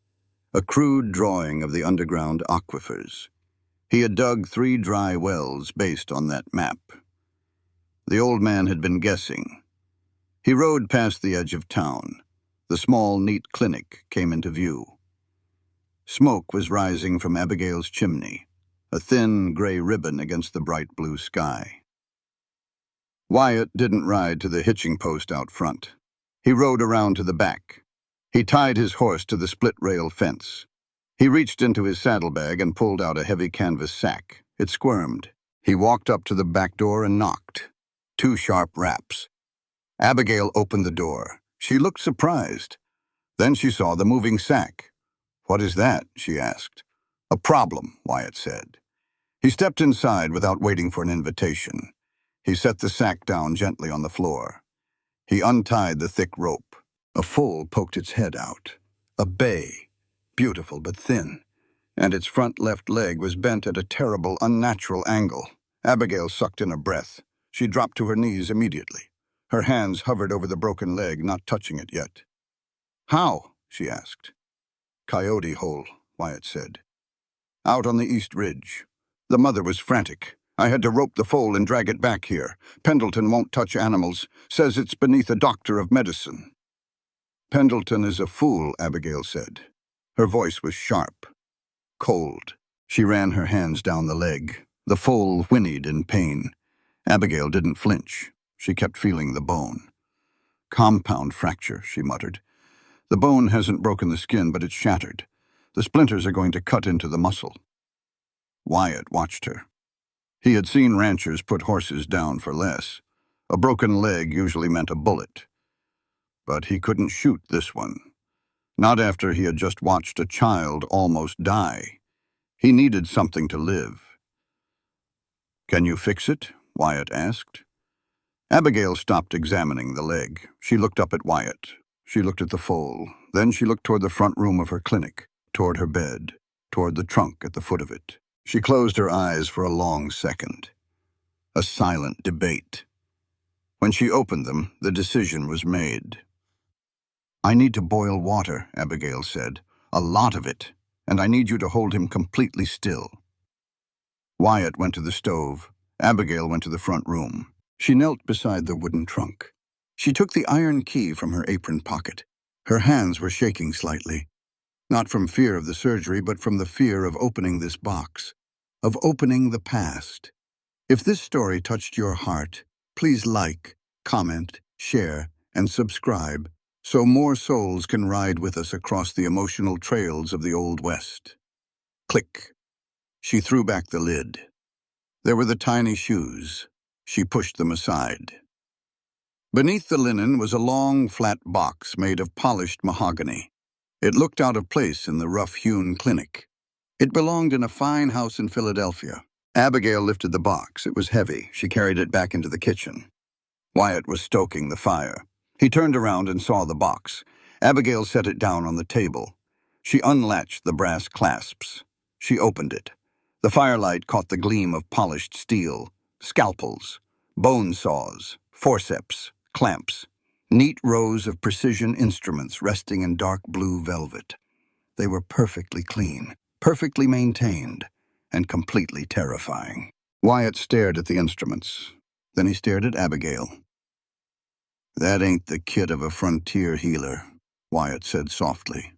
a crude drawing of the underground aquifers. He had dug 3 dry wells based on that map. The old man had been guessing. He rode past the edge of town. The small, neat clinic came into view. Smoke was rising from Abigail's chimney, a thin gray ribbon against the bright blue sky. Wyatt didn't ride to the hitching post out front. He rode around to the back. He tied his horse to the split-rail fence. He reached into his saddlebag and pulled out a heavy canvas sack. It squirmed. He walked up to the back door and knocked. 2 sharp raps. Abigail opened the door. She looked surprised. Then she saw the moving sack. "What is that?" she asked. "A problem," Wyatt said. He stepped inside without waiting for an invitation. He set the sack down gently on the floor. He untied the thick rope. A foal poked its head out. A bay, beautiful but thin, and its front left leg was bent at a terrible, unnatural angle. Abigail sucked in a breath. She dropped to her knees immediately. Her hands hovered over the broken leg, not touching it yet. "How?" she asked. "Coyote hole," Wyatt said. "Out on the East Ridge. The mother was frantic. I had to rope the foal and drag it back here. Pendleton won't touch animals. Says it's beneath a doctor of medicine." "Pendleton is a fool," Abigail said. Her voice was sharp, cold. She ran her hands down the leg. The foal whinnied in pain. Abigail didn't flinch. She kept feeling the bone. "Compound fracture," she muttered. "The bone hasn't broken the skin, but it's shattered. The splinters are going to cut into the muscle." Wyatt watched her. He had seen ranchers put horses down for less. A broken leg usually meant a bullet. But he couldn't shoot this one. Not after he had just watched a child almost die. He needed something to live. "Can you fix it?" Wyatt asked. Abigail stopped examining the leg. She looked up at Wyatt. She looked at the foal. Then she looked toward the front room of her clinic, toward her bed, toward the trunk at the foot of it. She closed her eyes for a long second. A silent debate. When she opened them, the decision was made. "I need to boil water," Abigail said. "A lot of it. And I need you to hold him completely still." Wyatt went to the stove. Abigail went to the front room. She knelt beside the wooden trunk. She took the iron key from her apron pocket. Her hands were shaking slightly. Not from fear of the surgery, but from the fear of opening this box, of opening the past. If this story touched your heart, please like, comment, share, and subscribe so more souls can ride with us across the emotional trails of the Old West. Click. She threw back the lid. There were the tiny shoes. She pushed them aside. Beneath the linen was a long, flat box made of polished mahogany. It looked out of place in the rough-hewn clinic. It belonged in a fine house in Philadelphia. Abigail lifted the box. It was heavy. She carried it back into the kitchen. Wyatt was stoking the fire. He turned around and saw the box. Abigail set it down on the table. She unlatched the brass clasps. She opened it. The firelight caught the gleam of polished steel, scalpels, bone saws, forceps, clamps, neat rows of precision instruments resting in dark blue velvet. They were perfectly clean, perfectly maintained, and completely terrifying. Wyatt stared at the instruments. Then he stared at Abigail. "That ain't the kit of a frontier healer," Wyatt said softly.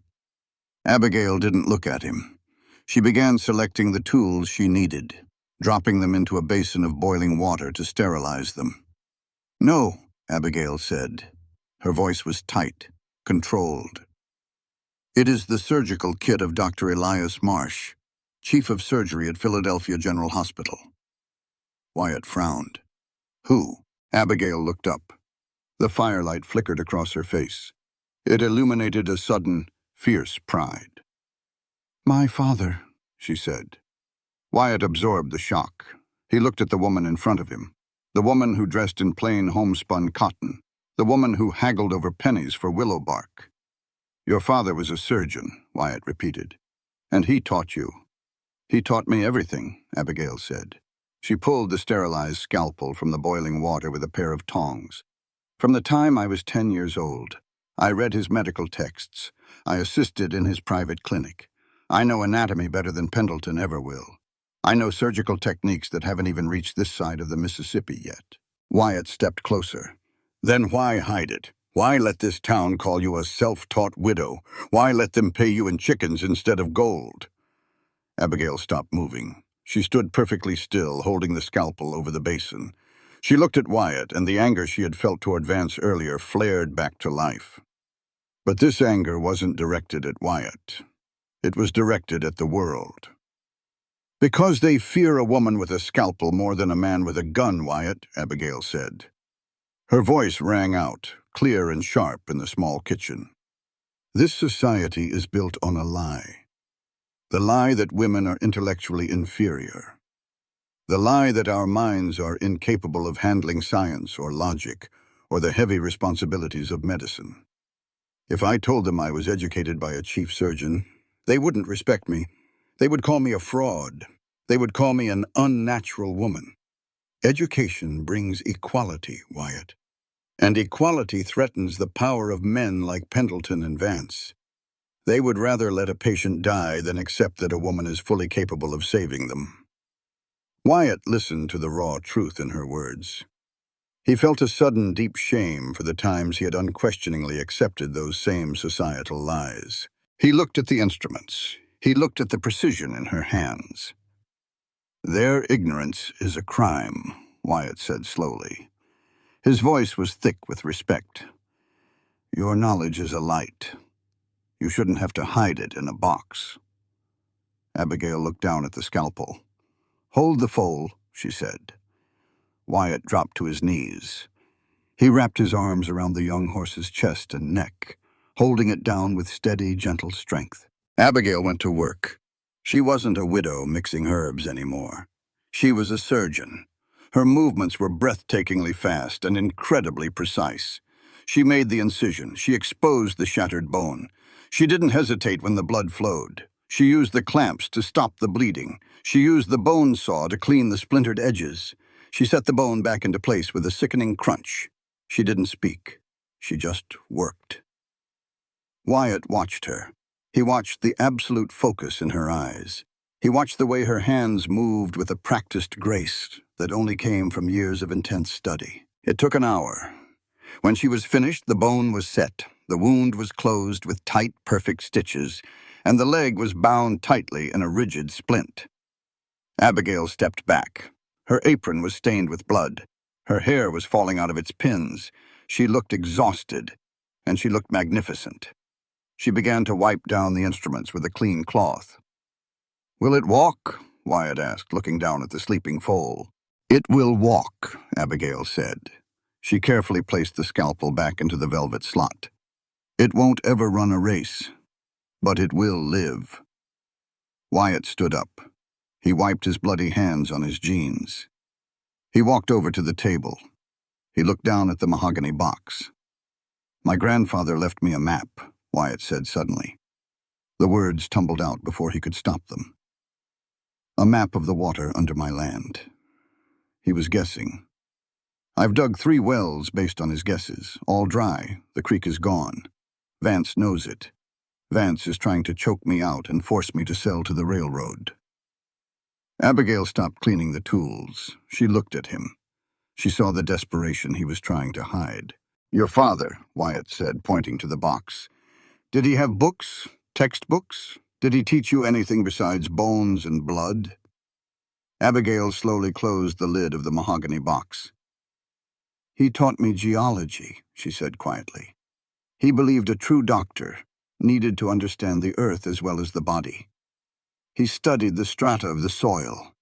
Abigail didn't look at him. She began selecting the tools she needed, dropping them into a basin of boiling water to sterilize them. "No," Abigail said. Her voice was tight, controlled. "It is the surgical kit of Dr. Elias Marsh, Chief of Surgery at Philadelphia General Hospital." Wyatt frowned. "Who?" Abigail looked up. The firelight flickered across her face. It illuminated a sudden, fierce pride. "My father," she said. Wyatt absorbed the shock. He looked at the woman in front of him, the woman who dressed in plain homespun cotton, the woman who haggled over pennies for willow bark. "Your father was a surgeon," Wyatt repeated. "And he taught you." "He taught me everything," Abigail said. She pulled the sterilized scalpel from the boiling water with a pair of tongs. "From the time I was 10 years old, I read his medical texts. I assisted in his private clinic. I know anatomy better than Pendleton ever will. I know surgical techniques that haven't even reached this side of the Mississippi yet." Wyatt stepped closer. "Then why hide it? Why let this town call you a self-taught widow? Why let them pay you in chickens instead of gold?" Abigail stopped moving. She stood perfectly still, holding the scalpel over the basin. She looked at Wyatt, and the anger she had felt toward Vance earlier flared back to life. But this anger wasn't directed at Wyatt. It was directed at the world. "Because they fear a woman with a scalpel more than a man with a gun, Wyatt," Abigail said. Her voice rang out, clear and sharp, in the small kitchen. "This society is built on a lie. The lie that women are intellectually inferior. The lie that our minds are incapable of handling science or logic or the heavy responsibilities of medicine. If I told them I was educated by a chief surgeon, they wouldn't respect me. They would call me a fraud. They would call me an unnatural woman. Education brings equality, Wyatt. And equality threatens the power of men like Pendleton and Vance. They would rather let a patient die than accept that a woman is fully capable of saving them." Wyatt listened to the raw truth in her words. He felt a sudden deep shame for the times he had unquestioningly accepted those same societal lies. He looked at the instruments. He looked at the precision in her hands. "Their ignorance is a crime," Wyatt said slowly. His voice was thick with respect. "Your knowledge is a light. You shouldn't have to hide it in a box." Abigail looked down at the scalpel. "Hold the foal," she said. Wyatt dropped to his knees. He wrapped his arms around the young horse's chest and neck, holding it down with steady, gentle strength. Abigail went to work. She wasn't a widow mixing herbs anymore. She was a surgeon. Her movements were breathtakingly fast and incredibly precise. She made the incision. She exposed the shattered bone. She didn't hesitate when the blood flowed. She used the clamps to stop the bleeding. She used the bone saw to clean the splintered edges. She set the bone back into place with a sickening crunch. She didn't speak. She just worked. Wyatt watched her. He watched the absolute focus in her eyes. He watched the way her hands moved with a practiced grace that only came from years of intense study. It took an hour. When she was finished, the bone was set, the wound was closed with tight, perfect stitches, and the leg was bound tightly in a rigid splint. Abigail stepped back. Her apron was stained with blood. Her hair was falling out of its pins. She looked exhausted, and she looked magnificent. She began to wipe down the instruments with a clean cloth. "Will it walk?" Wyatt asked, looking down at the sleeping foal. It will walk, Abigail said. She carefully placed the scalpel back into the velvet slot. It won't ever run a race, but it will live. Wyatt stood up. He wiped his bloody hands on his jeans. He walked over to the table. He looked down at the mahogany box. "My grandfather left me a map," Wyatt said suddenly. The words tumbled out before he could stop them. "A map of the water under my land." He was guessing. "I've dug 3 wells based on his guesses, all dry. The creek is gone. Vance knows it. Vance is trying to choke me out and force me to sell to the railroad." Abigail stopped cleaning the tools. She looked at him. She saw the desperation he was trying to hide. "Your father," Wyatt said, pointing to the box. "Did he have books? Textbooks? Did he teach you anything besides bones and blood?" Abigail slowly closed the lid of the mahogany box. "He taught me geology," she said quietly. "He believed a true doctor needed to understand the earth as well as the body. He studied the strata of the soil,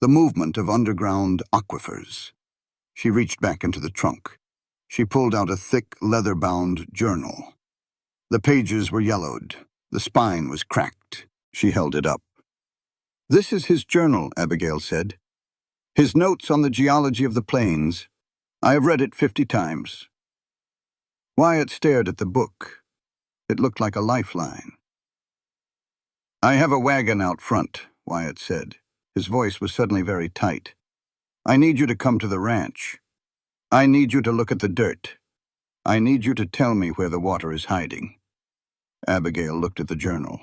the movement of underground aquifers." She reached back into the trunk. She pulled out a thick, leather-bound journal. The pages were yellowed. The spine was cracked. She held it up. "This is his journal," Abigail said. "His notes on the geology of the plains. I have read it 50 times. Wyatt stared at the book. It looked like a lifeline. "I have a wagon out front," Wyatt said. His voice was suddenly very tight. "I need you to come to the ranch. I need you to look at the dirt. I need you to tell me where the water is hiding." Abigail looked at the journal.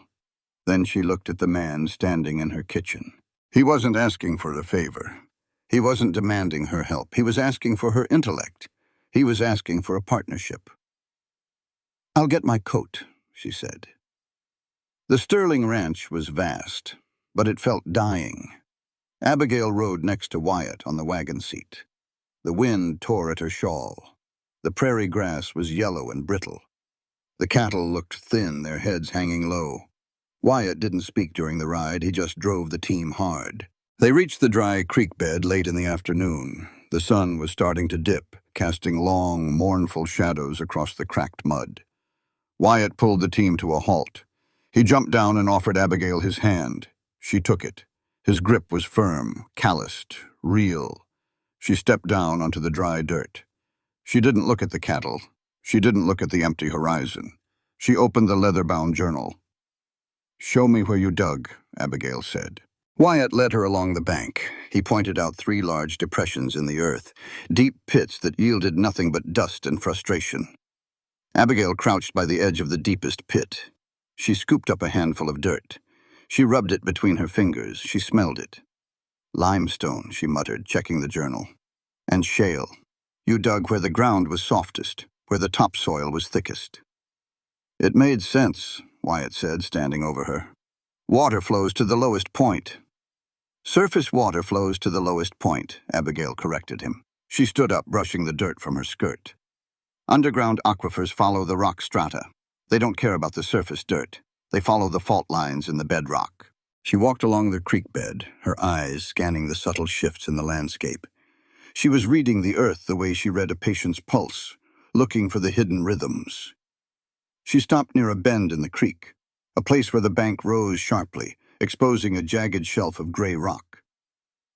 Then she looked at the man standing in her kitchen. He wasn't asking for a favor. He wasn't demanding her help. He was asking for her intellect. He was asking for a partnership. "I'll get my coat," she said. The Sterling Ranch was vast, but it felt dying. Abigail rode next to Wyatt on the wagon seat. The wind tore at her shawl. The prairie grass was yellow and brittle. The cattle looked thin, their heads hanging low. Wyatt didn't speak during the ride, he just drove the team hard. They reached the dry creek bed late in the afternoon. The sun was starting to dip, casting long, mournful shadows across the cracked mud. Wyatt pulled the team to a halt. He jumped down and offered Abigail his hand. She took it. His grip was firm, calloused, real. She stepped down onto the dry dirt. She didn't look at the cattle. She didn't look at the empty horizon. She opened the leather-bound journal. "Show me where you dug," Abigail said. Wyatt led her along the bank. He pointed out 3 large depressions in the earth, deep pits that yielded nothing but dust and frustration. Abigail crouched by the edge of the deepest pit. She scooped up a handful of dirt. She rubbed it between her fingers. She smelled it. "Limestone," she muttered, checking the journal. "And shale. You dug where the ground was softest, where the topsoil was thickest." "It made sense," Wyatt said, standing over her. "Water flows to the lowest point." "Surface water flows to the lowest point," Abigail corrected him. She stood up, brushing the dirt from her skirt. "Underground aquifers follow the rock strata. They don't care about the surface dirt. They follow the fault lines in the bedrock." She walked along the creek bed, her eyes scanning the subtle shifts in the landscape. She was reading the earth the way she read a patient's pulse, looking for the hidden rhythms. She stopped near a bend in the creek, a place where the bank rose sharply, exposing a jagged shelf of gray rock.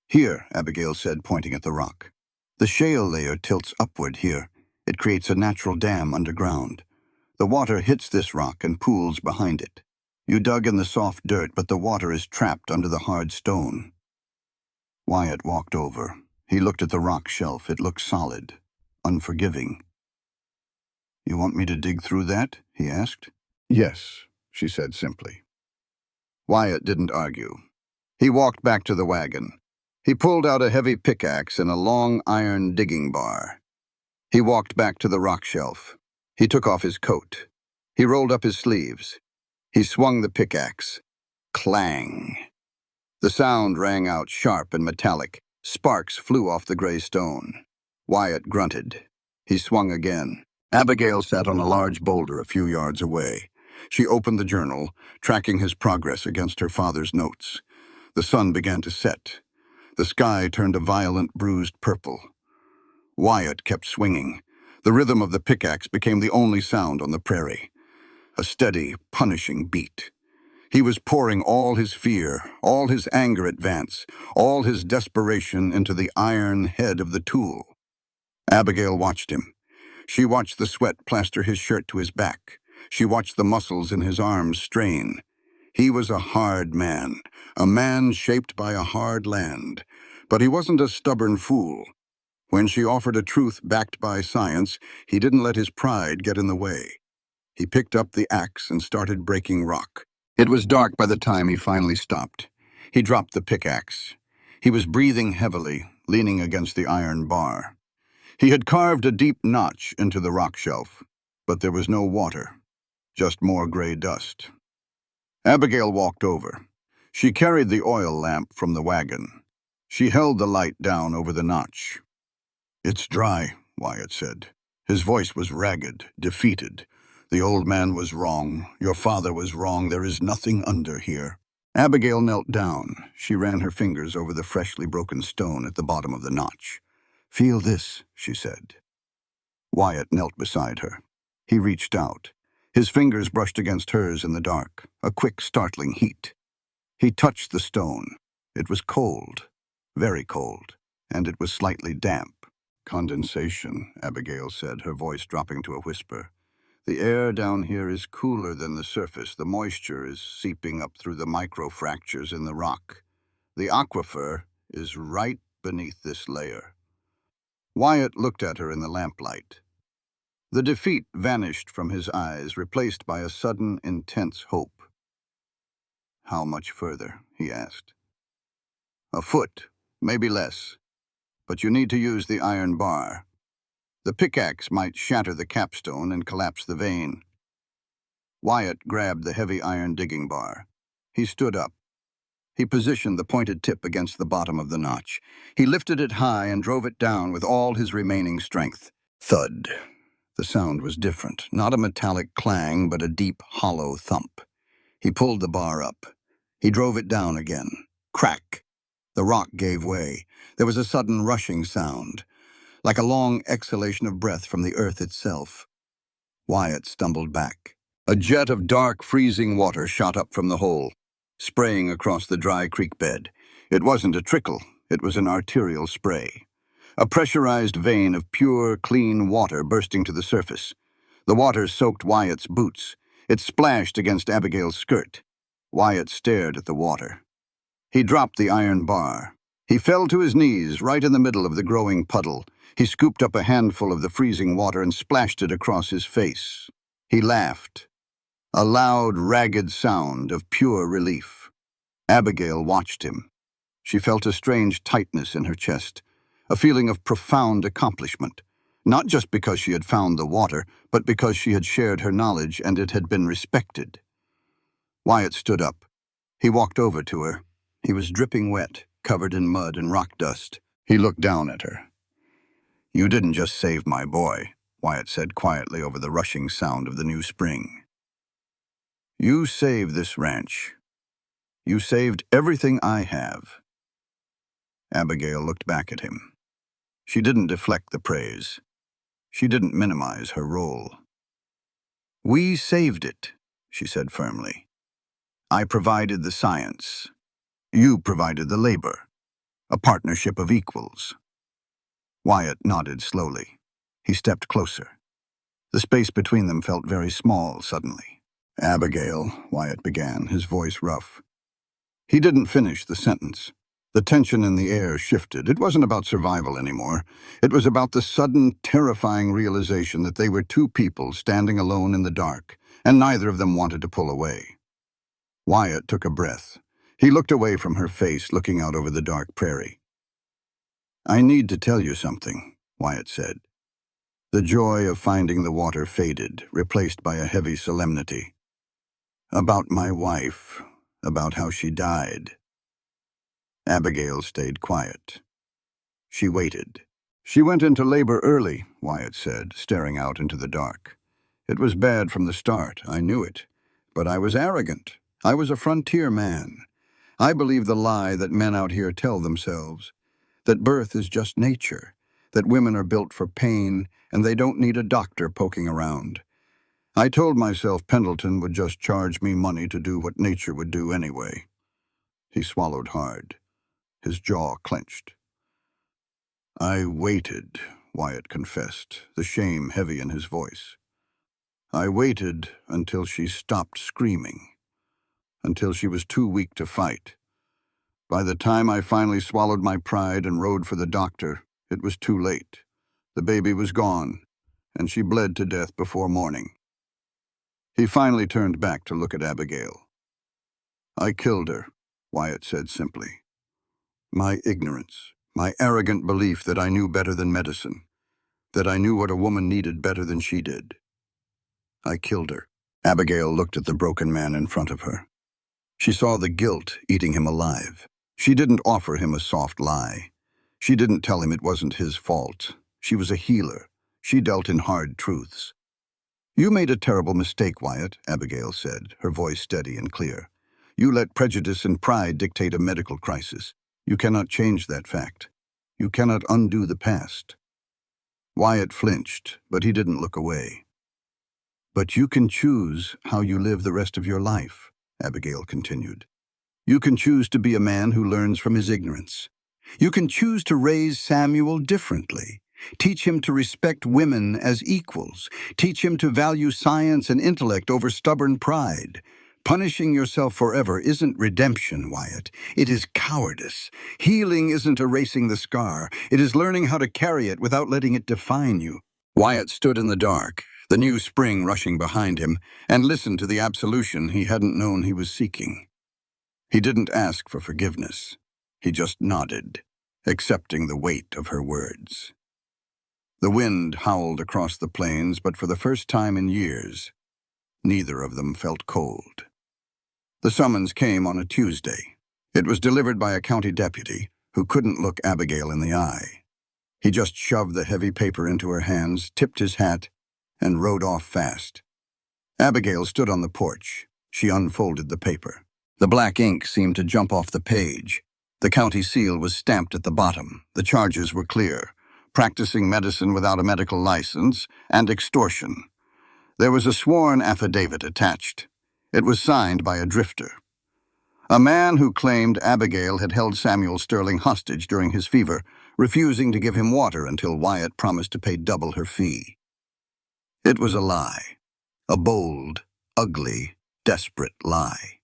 "Here," Abigail said, pointing at the rock. "The shale layer tilts upward here. It creates a natural dam underground. The water hits this rock and pools behind it. You dug in the soft dirt, but the water is trapped under the hard stone." Wyatt walked over. He looked at the rock shelf. It looked solid, unforgiving. "You want me to dig through that?" he asked. "Yes," she said simply. Wyatt didn't argue. He walked back to the wagon. He pulled out a heavy pickaxe and a long iron digging bar. He walked back to the rock shelf. He took off his coat. He rolled up his sleeves. He swung the pickaxe. Clang! The sound rang out sharp and metallic. Sparks flew off the gray stone. Wyatt grunted. He swung again. Abigail sat on a large boulder a few yards away. She opened the journal, tracking his progress against her father's notes. The sun began to set. The sky turned a violent, bruised purple. Wyatt kept swinging. The rhythm of the pickaxe became the only sound on the prairie. A steady, punishing beat. He was pouring all his fear, all his anger at Vance, all his desperation into the iron head of the tool. Abigail watched him. She watched the sweat plaster his shirt to his back. She watched the muscles in his arms strain. He was a hard man, a man shaped by a hard land. But he wasn't a stubborn fool. When she offered a truth backed by science, he didn't let his pride get in the way. He picked up the axe and started breaking rock. It was dark by the time he finally stopped. He dropped the pickaxe. He was breathing heavily, leaning against the iron bar. He had carved a deep notch into the rock shelf, but there was no water, just more gray dust. Abigail walked over. She carried the oil lamp from the wagon. She held the light down over the notch. "It's dry," Wyatt said. His voice was ragged, defeated. "The old man was wrong. Your father was wrong. There is nothing under here." Abigail knelt down. She ran her fingers over the freshly broken stone at the bottom of the notch. "Feel this," she said. Wyatt knelt beside her. He reached out. His fingers brushed against hers in the dark, a quick, startling heat. He touched the stone. It was cold, very cold, and it was slightly damp. "Condensation," Abigail said, her voice dropping to a whisper. "The air down here is cooler than the surface. The moisture is seeping up through the microfractures in the rock. The aquifer is right beneath this layer." Wyatt looked at her in the lamplight. The defeat vanished from his eyes, replaced by a sudden, intense hope. "How much further?" he asked. "A foot, maybe less. But you need to use the iron bar. The pickaxe might shatter the capstone and collapse the vein." Wyatt grabbed the heavy iron digging bar. He stood up. He positioned the pointed tip against the bottom of the notch. He lifted it high and drove it down with all his remaining strength. Thud. The sound was different, not a metallic clang, but a deep, hollow thump. He pulled the bar up. He drove it down again. Crack. The rock gave way. There was a sudden rushing sound, like a long exhalation of breath from the earth itself. Wyatt stumbled back. A jet of dark, freezing water shot up from the hole, spraying across the dry creek bed. It wasn't a trickle, it was an arterial spray. A pressurized vein of pure, clean water bursting to the surface. The water soaked Wyatt's boots. It splashed against Abigail's skirt. Wyatt stared at the water. He dropped the iron bar. He fell to his knees right in the middle of the growing puddle. He scooped up a handful of the freezing water and splashed it across his face. He laughed. A loud, ragged sound of pure relief. Abigail watched him. She felt a strange tightness in her chest, a feeling of profound accomplishment, not just because she had found the water, but because she had shared her knowledge and it had been respected. Wyatt stood up. He walked over to her. He was dripping wet, covered in mud and rock dust. He looked down at her. "You didn't just save my boy," Wyatt said quietly over the rushing sound of the new spring. "You saved this ranch. You saved everything I have." Abigail looked back at him. She didn't deflect the praise. She didn't minimize her role. "We saved it," she said firmly. "I provided the science. You provided the labor. A partnership of equals." Wyatt nodded slowly. He stepped closer. The space between them felt very small suddenly. "Abigail," Wyatt began, his voice rough. He didn't finish the sentence. The tension in the air shifted. It wasn't about survival anymore. It was about the sudden, terrifying realization that they were two people standing alone in the dark, and neither of them wanted to pull away. Wyatt took a breath. He looked away from her face, looking out over the dark prairie. "I need to tell you something," Wyatt said. The joy of finding the water faded, replaced by a heavy solemnity. "About my wife, about how she died." Abigail stayed quiet. She waited. "She went into labor early," Wyatt said, staring out into the dark. "It was bad from the start, I knew it. But I was arrogant. I was a frontier man. I believe the lie that men out here tell themselves, that birth is just nature, that women are built for pain and they don't need a doctor poking around. I told myself Pendleton would just charge me money to do what nature would do anyway. He swallowed hard. His jaw clenched. I waited, Wyatt confessed, the shame heavy in his voice. I waited until she stopped screaming, until she was too weak to fight. By the time I finally swallowed my pride and rode for the doctor, it was too late. The baby was gone, and she bled to death before morning. He finally turned back to look at Abigail. I killed her, Wyatt said simply. My ignorance, my arrogant belief that I knew better than medicine, that I knew what a woman needed better than she did. I killed her. Abigail looked at the broken man in front of her. She saw the guilt eating him alive. She didn't offer him a soft lie. She didn't tell him it wasn't his fault. She was a healer. She dealt in hard truths. You made a terrible mistake, Wyatt, Abigail said, her voice steady and clear. You let prejudice and pride dictate a medical crisis. You cannot change that fact. You cannot undo the past. Wyatt flinched, but he didn't look away. But you can choose how you live the rest of your life, Abigail continued. You can choose to be a man who learns from his ignorance. You can choose to raise Samuel differently. Teach him to respect women as equals. Teach him to value science and intellect over stubborn pride. Punishing yourself forever isn't redemption, Wyatt. It is cowardice. Healing isn't erasing the scar. It is learning how to carry it without letting it define you. Wyatt stood in the dark, the new spring rushing behind him, and listened to the absolution he hadn't known he was seeking. He didn't ask for forgiveness. He just nodded, accepting the weight of her words. The wind howled across the plains, but for the first time in years, neither of them felt cold. The summons came on a Tuesday. It was delivered by a county deputy who couldn't look Abigail in the eye. He just shoved the heavy paper into her hands, tipped his hat, and rode off fast. Abigail stood on the porch. She unfolded the paper. The black ink seemed to jump off the page. The county seal was stamped at the bottom. The charges were clear: practicing medicine without a medical license and extortion. There was a sworn affidavit attached. It was signed by a drifter, a man who claimed Abigail had held Samuel Sterling hostage during his fever, refusing to give him water until Wyatt promised to pay double her fee. It was a lie, a bold, ugly, desperate lie.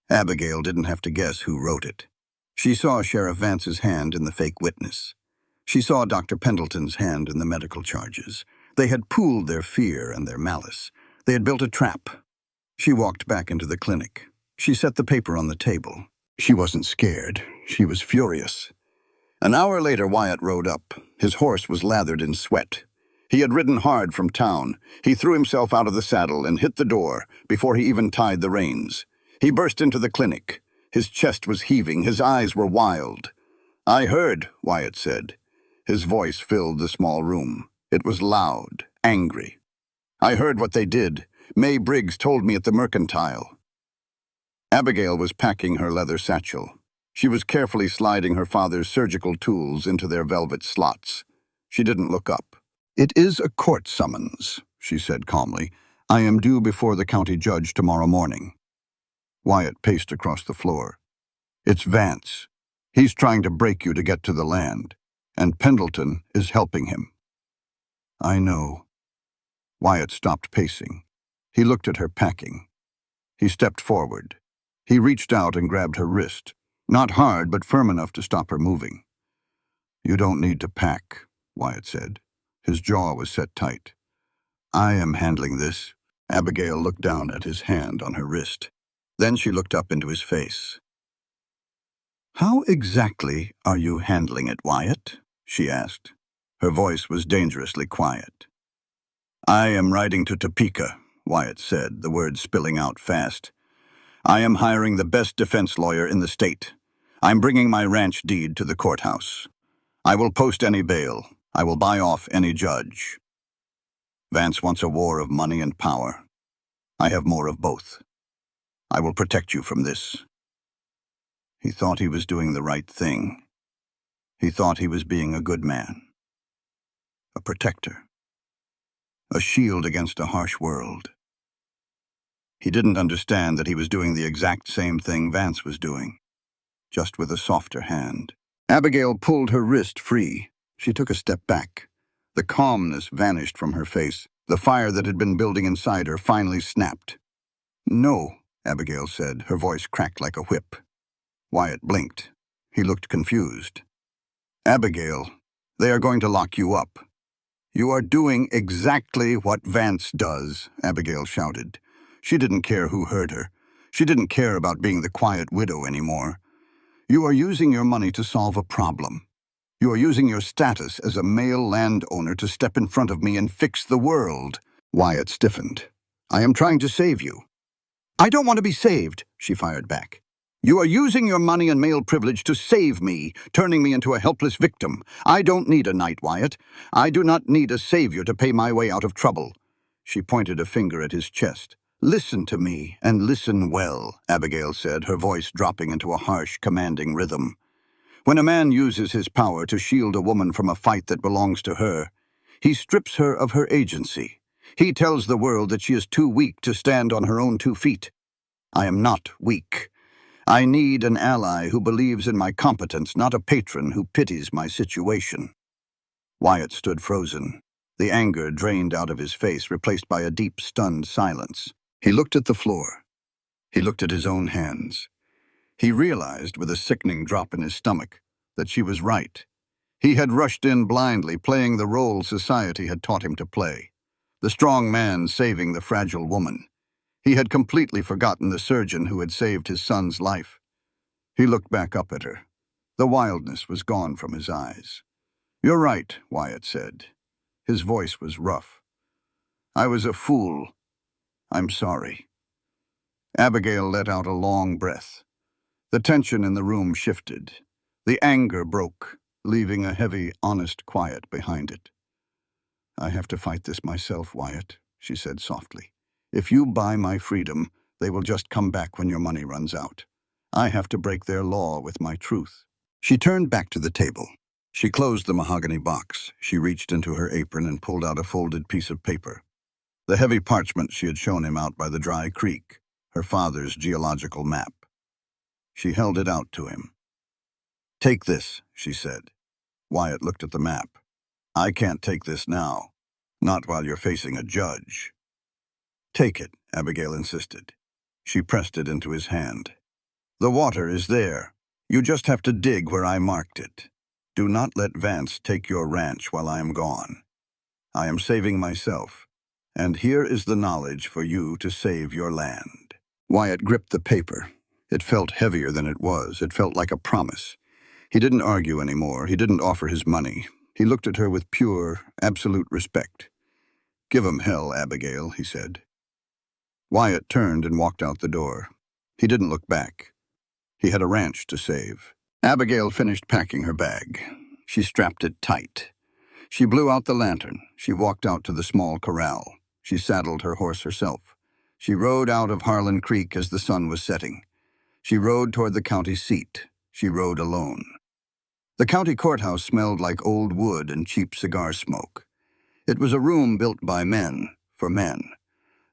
Abigail didn't have to guess who wrote it. She saw Sheriff Vance's hand in the fake witness. She saw Dr. Pendleton's hand in the medical charges. They had pooled their fear and their malice. They had built a trap. She walked back into the clinic. She set the paper on the table. She wasn't scared. She was furious. An hour later, Wyatt rode up. His horse was lathered in sweat. He had ridden hard from town. He threw himself out of the saddle and hit the door before he even tied the reins. He burst into the clinic. His chest was heaving. His eyes were wild. "I heard," Wyatt said. His voice filled the small room. It was loud, angry. "I heard what they did. May Briggs told me at the Mercantile." Abigail was packing her leather satchel. She was carefully sliding her father's surgical tools into their velvet slots. She didn't look up. "It is a court summons," she said calmly. "I am due before the county judge tomorrow morning." Wyatt paced across the floor. "It's Vance. He's trying to break you to get to the land, and Pendleton is helping him." "I know." Wyatt stopped pacing. He looked at her packing. He stepped forward. He reached out and grabbed her wrist, not hard but firm enough to stop her moving. "You don't need to pack," Wyatt said. His jaw was set tight. "I am handling this." Abigail looked down at his hand on her wrist. Then she looked up into his face. "How exactly are you handling it, Wyatt?" she asked. Her voice was dangerously quiet. "I am riding to Topeka," Wyatt said, the words spilling out fast. "I am hiring the best defense lawyer in the state. I'm bringing my ranch deed to the courthouse. I will post any bail. I will buy off any judge. Vance wants a war of money and power. I have more of both. I will protect you from this." He thought he was doing the right thing. He thought he was being a good man, a protector, a shield against a harsh world. He didn't understand that he was doing the exact same thing Vance was doing, just with a softer hand. Abigail pulled her wrist free. She took a step back. The calmness vanished from her face. The fire that had been building inside her finally snapped. "No," Abigail said, her voice cracked like a whip. Wyatt blinked. He looked confused. "Abigail, they are going to lock you up." "You are doing exactly what Vance does," Abigail shouted. She didn't care who heard her. She didn't care about being the quiet widow anymore. "You are using your money to solve a problem. You are using your status as a male landowner to step in front of me and fix the world." Wyatt stiffened. "I am trying to save you." "I don't want to be saved," she fired back. "You are using your money and male privilege to save me, turning me into a helpless victim. I don't need a knight, Wyatt. I do not need a savior to pay my way out of trouble." She pointed a finger at his chest. "Listen to me, and listen well," Abigail said, her voice dropping into a harsh, commanding rhythm. "When a man uses his power to shield a woman from a fight that belongs to her, he strips her of her agency. He tells the world that she is too weak to stand on her own 2 feet. I am not weak. I need an ally who believes in my competence, not a patron who pities my situation." Wyatt stood frozen, the anger drained out of his face, replaced by a deep, stunned silence. He looked at the floor. He looked at his own hands. He realized, with a sickening drop in his stomach, that she was right. He had rushed in blindly, playing the role society had taught him to play. The strong man saving the fragile woman. He had completely forgotten the surgeon who had saved his son's life. He looked back up at her. The wildness was gone from his eyes. "You're right," Wyatt said. His voice was rough. "I was a fool. I'm sorry." Abigail let out a long breath. The tension in the room shifted. The anger broke, leaving a heavy, honest quiet behind it. "I have to fight this myself, Wyatt," she said softly. "If you buy my freedom, they will just come back when your money runs out. I have to break their law with my truth." She turned back to the table. She closed the mahogany box. She reached into her apron and pulled out a folded piece of paper. The heavy parchment she had shown him out by the dry creek, her father's geological map. She held it out to him. "Take this," she said. Wyatt looked at the map. "I can't take this now. Not while you're facing a judge." "Take it," Abigail insisted. She pressed it into his hand. "The water is there. You just have to dig where I marked it. Do not let Vance take your ranch while I am gone. I am saving myself, and here is the knowledge for you to save your land." Wyatt gripped the paper. It felt heavier than it was. It felt like a promise. He didn't argue anymore. He didn't offer his money. He looked at her with pure, absolute respect. "Give 'em hell, Abigail," he said. Wyatt turned and walked out the door. He didn't look back. He had a ranch to save. Abigail finished packing her bag. She strapped it tight. She blew out the lantern. She walked out to the small corral. She saddled her horse herself. She rode out of Harlan Creek as the sun was setting. She rode toward the county seat. She rode alone. The county courthouse smelled like old wood and cheap cigar smoke. It was a room built by men, for men.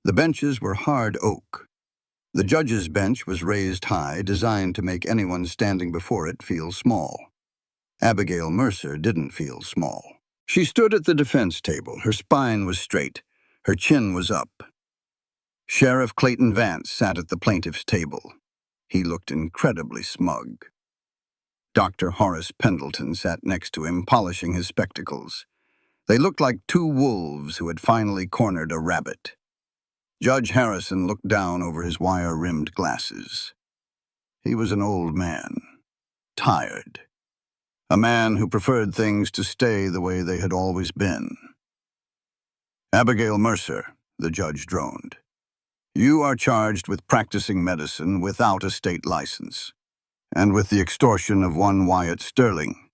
The benches were hard oak. The judge's bench was raised high, designed to make anyone standing before it feel small. Abigail Mercer didn't feel small. She stood at the defense table. Her spine was straight. Her chin was up. Sheriff Clayton Vance sat at the plaintiff's table. He looked incredibly smug. Dr. Horace Pendleton sat next to him, polishing his spectacles. They looked like two wolves who had finally cornered a rabbit. Judge Harrison looked down over his wire-rimmed glasses. He was an old man, tired. A man who preferred things to stay the way they had always been. "Abigail Mercer," the judge droned. "You are charged with practicing medicine without a state license, and with the extortion of one Wyatt Sterling.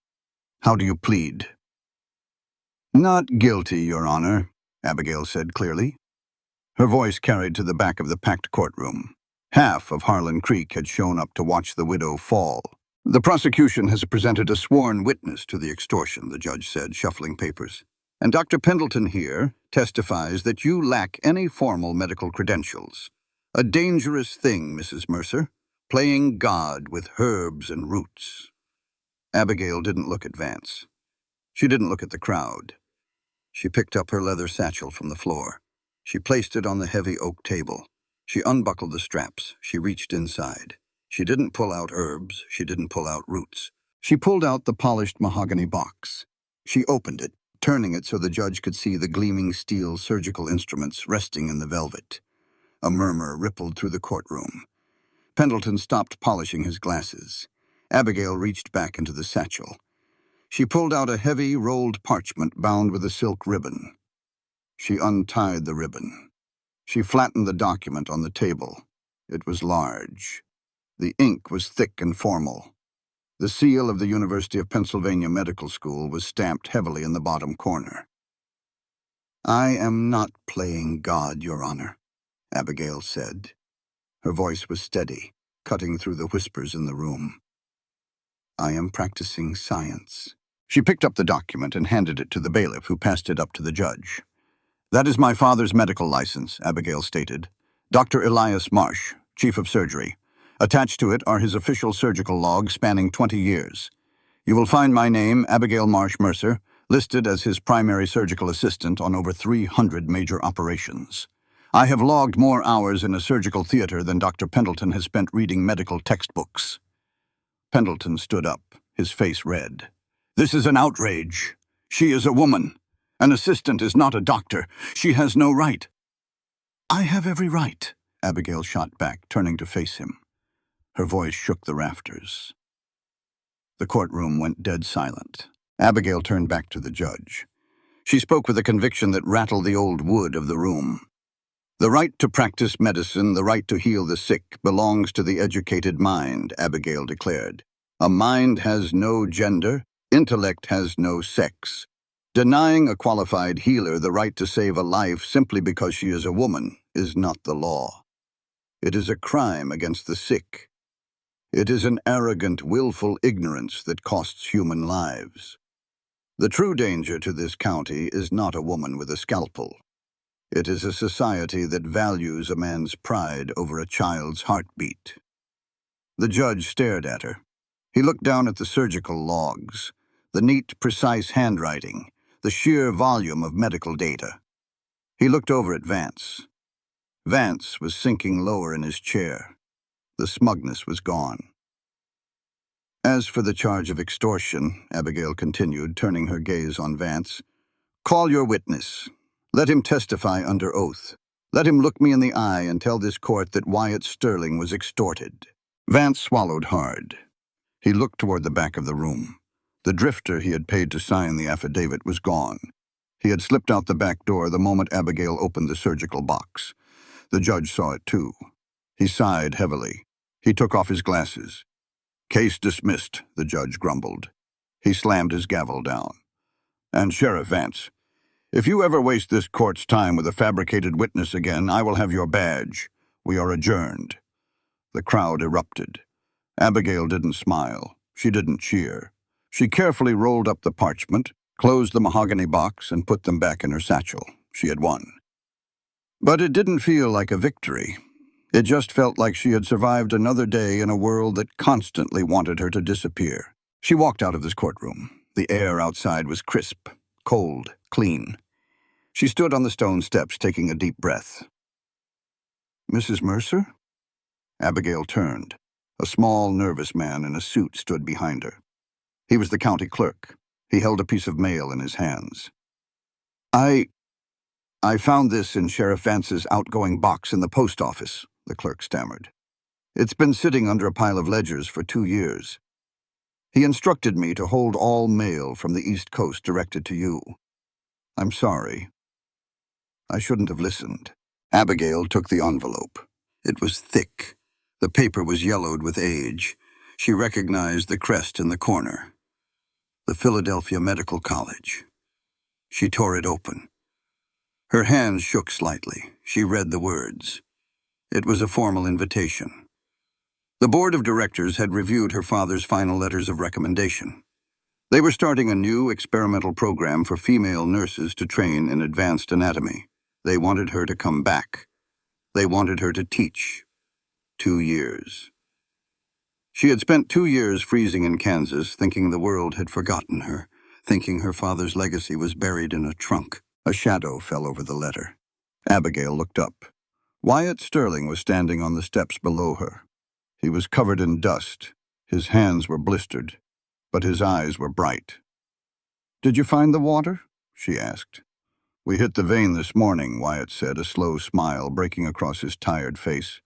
How do you plead?" "Not guilty, Your Honor," Abigail said clearly. Her voice carried to the back of the packed courtroom. Half of Harlan Creek had shown up to watch the widow fall. "The prosecution has presented a sworn witness to the extortion," the judge said, shuffling papers. "And Dr. Pendleton here testifies that you lack any formal medical credentials. A dangerous thing, Mrs. Mercer, playing God with herbs and roots." Abigail didn't look at Vance. She didn't look at the crowd. She picked up her leather satchel from the floor. She placed it on the heavy oak table. She unbuckled the straps. She reached inside. She didn't pull out herbs. She didn't pull out roots. She pulled out the polished mahogany box. She opened it, turning it so the judge could see the gleaming steel surgical instruments resting in the velvet. A murmur rippled through the courtroom. Pendleton stopped polishing his glasses. Abigail reached back into the satchel. She pulled out a heavy, rolled parchment bound with a silk ribbon. She untied the ribbon. She flattened the document on the table. It was large. The ink was thick and formal. The seal of the University of Pennsylvania Medical School was stamped heavily in the bottom corner. "I am not playing God, Your Honor," Abigail said. Her voice was steady, cutting through the whispers in the room. "I am practicing science." She picked up the document and handed it to the bailiff, who passed it up to the judge. "That is my father's medical license," Abigail stated. "Dr. Elias Marsh, Chief of Surgery. Attached to it are his official surgical logs spanning 20 years. You will find my name, Abigail Marsh Mercer, listed as his primary surgical assistant on over 300 major operations. I have logged more hours in a surgical theater than Dr. Pendleton has spent reading medical textbooks." Pendleton stood up, his face red. "This is an outrage. She is a woman. An assistant is not a doctor. She has no right." "I have every right," Abigail shot back, turning to face him. Her voice shook the rafters. The courtroom went dead silent. Abigail turned back to the judge. She spoke with a conviction that rattled the old wood of the room. "The right to practice medicine, the right to heal the sick, belongs to the educated mind," Abigail declared. "A mind has no gender, intellect has no sex. Denying a qualified healer the right to save a life simply because she is a woman is not the law. It is a crime against the sick. It is an arrogant, willful ignorance that costs human lives. The true danger to this county is not a woman with a scalpel. It is a society that values a man's pride over a child's heartbeat." The judge stared at her. He looked down at the surgical logs, the neat, precise handwriting, the sheer volume of medical data. He looked over at Vance. Vance was sinking lower in his chair. The smugness was gone. "As for the charge of extortion," Abigail continued, turning her gaze on Vance, "call your witness. Let him testify under oath. Let him look me in the eye and tell this court that Wyatt Sterling was extorted." Vance swallowed hard. He looked toward the back of the room. The drifter he had paid to sign the affidavit was gone. He had slipped out the back door the moment Abigail opened the surgical box. The judge saw it too. He sighed heavily. He took off his glasses. "Case dismissed," the judge grumbled. He slammed his gavel down. "And Sheriff Vance, if you ever waste this court's time with a fabricated witness again, I will have your badge. We are adjourned." The crowd erupted. Abigail didn't smile. She didn't cheer. She carefully rolled up the parchment, closed the mahogany box, and put them back in her satchel. She had won. But it didn't feel like a victory. It just felt like she had survived another day in a world that constantly wanted her to disappear. She walked out of this courtroom. The air outside was crisp, cold, clean. She stood on the stone steps, taking a deep breath. "Mrs. Mercer?" Abigail turned. A small, nervous man in a suit stood behind her. He was the county clerk. He held a piece of mail in his hands. I found this in Sheriff Vance's outgoing box in the post office," the clerk stammered. "It's been sitting under a pile of ledgers for 2 years. He instructed me to hold all mail from the East Coast directed to you. I'm sorry. I shouldn't have listened." Abigail took the envelope. It was thick. The paper was yellowed with age. She recognized the crest in the corner. The Philadelphia Medical College. She tore it open. Her hands shook slightly. She read the words. It was a formal invitation. The board of directors had reviewed her father's final letters of recommendation. They were starting a new experimental program for female nurses to train in advanced anatomy. They wanted her to come back. They wanted her to teach. 2 years. She had spent 2 years freezing in Kansas, thinking the world had forgotten her, thinking her father's legacy was buried in a trunk. A shadow fell over the letter. Abigail looked up. Wyatt Sterling was standing on the steps below her. He was covered in dust. His hands were blistered, but his eyes were bright. "Did you find the water?" she asked. "We hit the vein this morning," Wyatt said, a slow smile breaking across his tired face.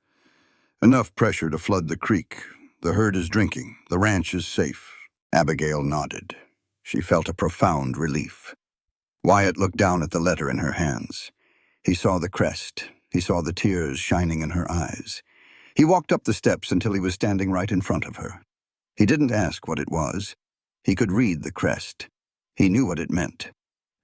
"Enough pressure to flood the creek. The herd is drinking. The ranch is safe." Abigail nodded. She felt a profound relief. Wyatt looked down at the letter in her hands. He saw the crest. He saw the tears shining in her eyes. He walked up the steps until he was standing right in front of her. He didn't ask what it was. He could read the crest. He knew what it meant.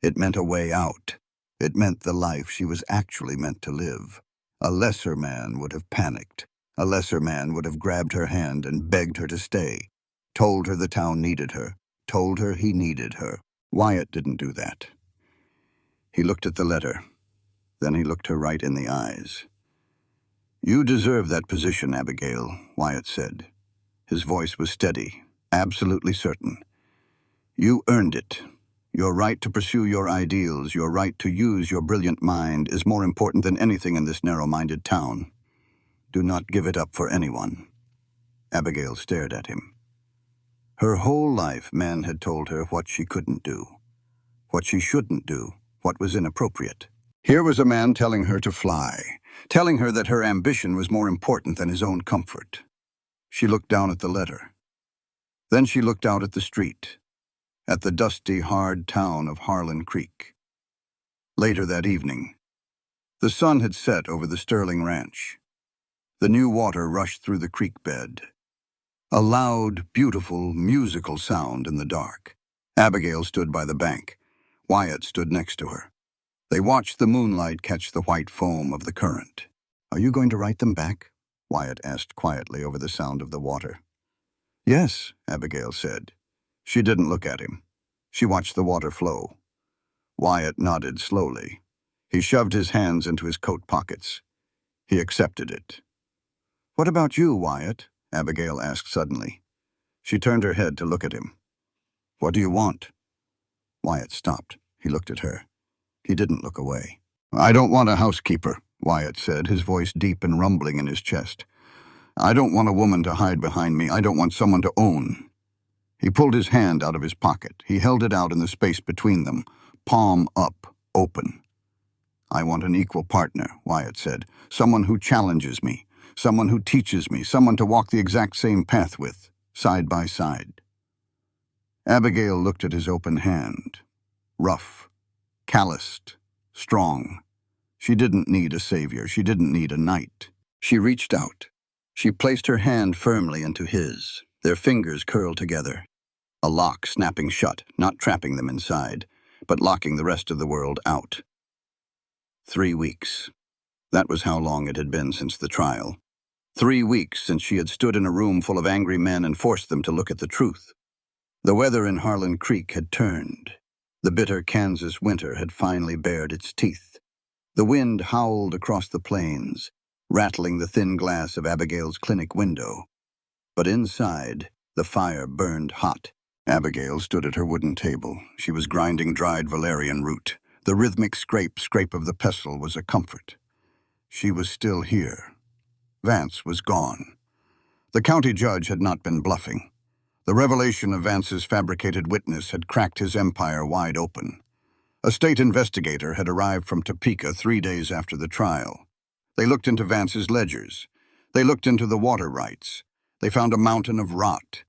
It meant a way out. It meant the life she was actually meant to live. A lesser man would have panicked. A lesser man would have grabbed her hand and begged her to stay, told her the town needed her, told her he needed her. Wyatt didn't do that. He looked at the letter. Then he looked her right in the eyes. "You deserve that position, Abigail," Wyatt said. His voice was steady, absolutely certain. "You earned it. Your right to pursue your ideals, your right to use your brilliant mind is more important than anything in this narrow-minded town. Do not give it up for anyone." Abigail stared at him. Her whole life, men had told her what she couldn't do, what she shouldn't do, what was inappropriate. Here was a man telling her to fly, telling her that her ambition was more important than his own comfort. She looked down at the letter. Then she looked out at the street, at the dusty, hard town of Harlan Creek. Later that evening, the sun had set over the Sterling Ranch. The new water rushed through the creek bed. A loud, beautiful, musical sound in the dark. Abigail stood by the bank. Wyatt stood next to her. They watched the moonlight catch the white foam of the current. "Are you going to write them back?" Wyatt asked quietly over the sound of the water. "Yes," Abigail said. She didn't look at him. She watched the water flow. Wyatt nodded slowly. He shoved his hands into his coat pockets. He accepted it. "What about you, Wyatt?" Abigail asked suddenly. She turned her head to look at him. "What do you want?" Wyatt stopped. He looked at her. He didn't look away. "I don't want a housekeeper," Wyatt said, his voice deep and rumbling in his chest. "I don't want a woman to hide behind me. I don't want someone to own." He pulled his hand out of his pocket. He held it out in the space between them, palm up, open. "I want an equal partner," Wyatt said. "Someone who challenges me, someone who teaches me, someone to walk the exact same path with, side by side." Abigail looked at his open hand. Rough, calloused, strong. She didn't need a savior. She didn't need a knight. She reached out. She placed her hand firmly into his, their fingers curled together. A lock snapping shut, not trapping them inside, but locking the rest of the world out. 3 weeks. That was how long it had been since the trial. 3 weeks since she had stood in a room full of angry men and forced them to look at the truth. The weather in Harlan Creek had turned. The bitter Kansas winter had finally bared its teeth. The wind howled across the plains, rattling the thin glass of Abigail's clinic window. But inside, the fire burned hot. Abigail stood at her wooden table. She was grinding dried valerian root. The rhythmic scrape of the pestle was a comfort. She was still here. Vance was gone. The county judge had not been bluffing. The revelation of Vance's fabricated witness had cracked his empire wide open. A state investigator had arrived from Topeka 3 days after the trial. They looked into Vance's ledgers. They looked into the water rights. They found a mountain of rot.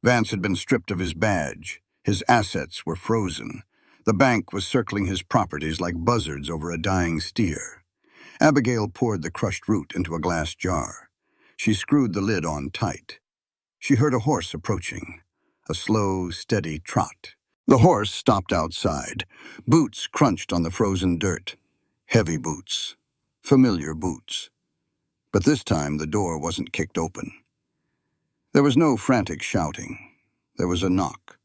Vance had been stripped of his badge. His assets were frozen. The bank was circling his properties like buzzards over a dying steer. Abigail poured the crushed root into a glass jar. She screwed the lid on tight. She heard a horse approaching, a slow, steady trot. The horse stopped outside. Boots crunched on the frozen dirt. Heavy boots. Familiar boots. But this time the door wasn't kicked open. There was no frantic shouting. There was a knock.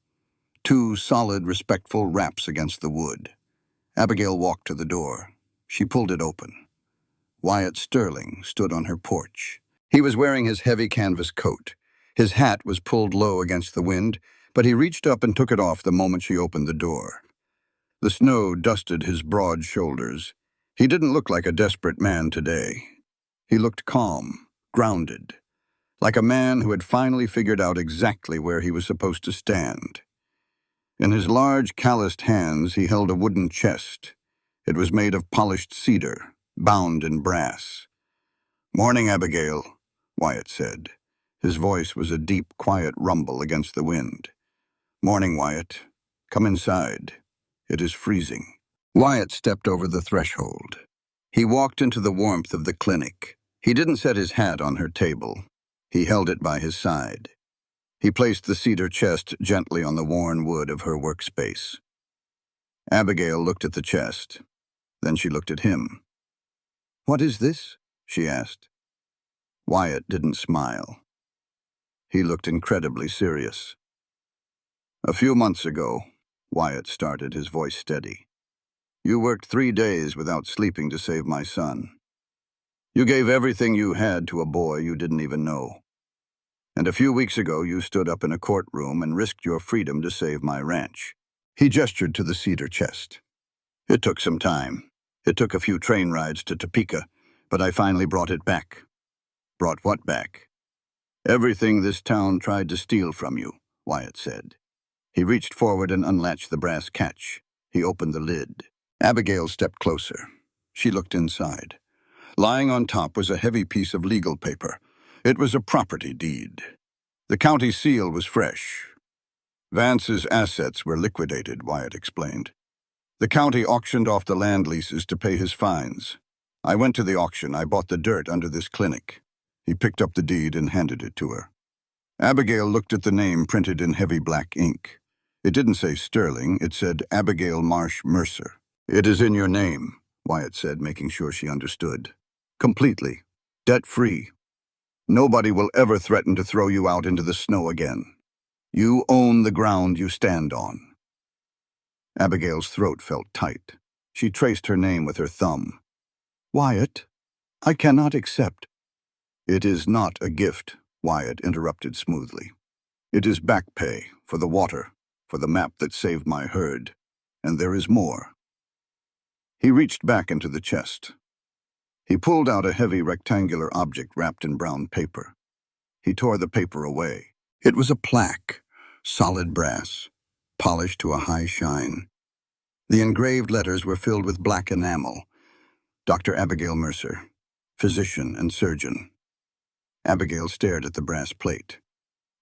Two solid, respectful raps against the wood. Abigail walked to the door. She pulled it open. Wyatt Sterling stood on her porch. He was wearing his heavy canvas coat. His hat was pulled low against the wind, but he reached up and took it off the moment she opened the door. The snow dusted his broad shoulders. He didn't look like a desperate man today. He looked calm, grounded, like a man who had finally figured out exactly where he was supposed to stand. In his large, calloused hands, he held a wooden chest. It was made of polished cedar, bound in brass. "Morning, Abigail," Wyatt said. His voice was a deep, quiet rumble against the wind. "Morning, Wyatt. Come inside. It is freezing." Wyatt stepped over the threshold. He walked into the warmth of the clinic. He didn't set his hat on her table. He held it by his side. He placed the cedar chest gently on the worn wood of her workspace. Abigail looked at the chest. Then she looked at him. "What is this?" she asked. Wyatt didn't smile. He looked incredibly serious. "A few months ago," Wyatt started, his voice steady, "you worked 3 days without sleeping to save my son. You gave everything you had to a boy you didn't even know. And a few weeks ago you stood up in a courtroom and risked your freedom to save my ranch." He gestured to the cedar chest. "It took some time. It took a few train rides to Topeka, but I finally brought it back." "Brought what back?" "Everything this town tried to steal from you," Wyatt said. He reached forward and unlatched the brass catch. He opened the lid. Abigail stepped closer. She looked inside. Lying on top was a heavy piece of legal paper. It was a property deed. The county seal was fresh. "Vance's assets were liquidated," Wyatt explained. "The county auctioned off the land leases to pay his fines. I went to the auction. I bought the dirt under this clinic." He picked up the deed and handed it to her. Abigail looked at the name printed in heavy black ink. It didn't say Sterling. It said Abigail Marsh Mercer. "It is in your name," Wyatt said, making sure she understood. "Completely. Debt-free. Nobody will ever threaten to throw you out into the snow again. You own the ground you stand on." Abigail's throat felt tight. She traced her name with her thumb. "Wyatt, I cannot accept." "It is not a gift," Wyatt interrupted smoothly. "It is back pay for the water, for the map that saved my herd. And there is more." He reached back into the chest. He pulled out a heavy rectangular object wrapped in brown paper. He tore the paper away. It was a plaque, solid brass, polished to a high shine. The engraved letters were filled with black enamel. Dr. Abigail Mercer, physician and surgeon. Abigail stared at the brass plate.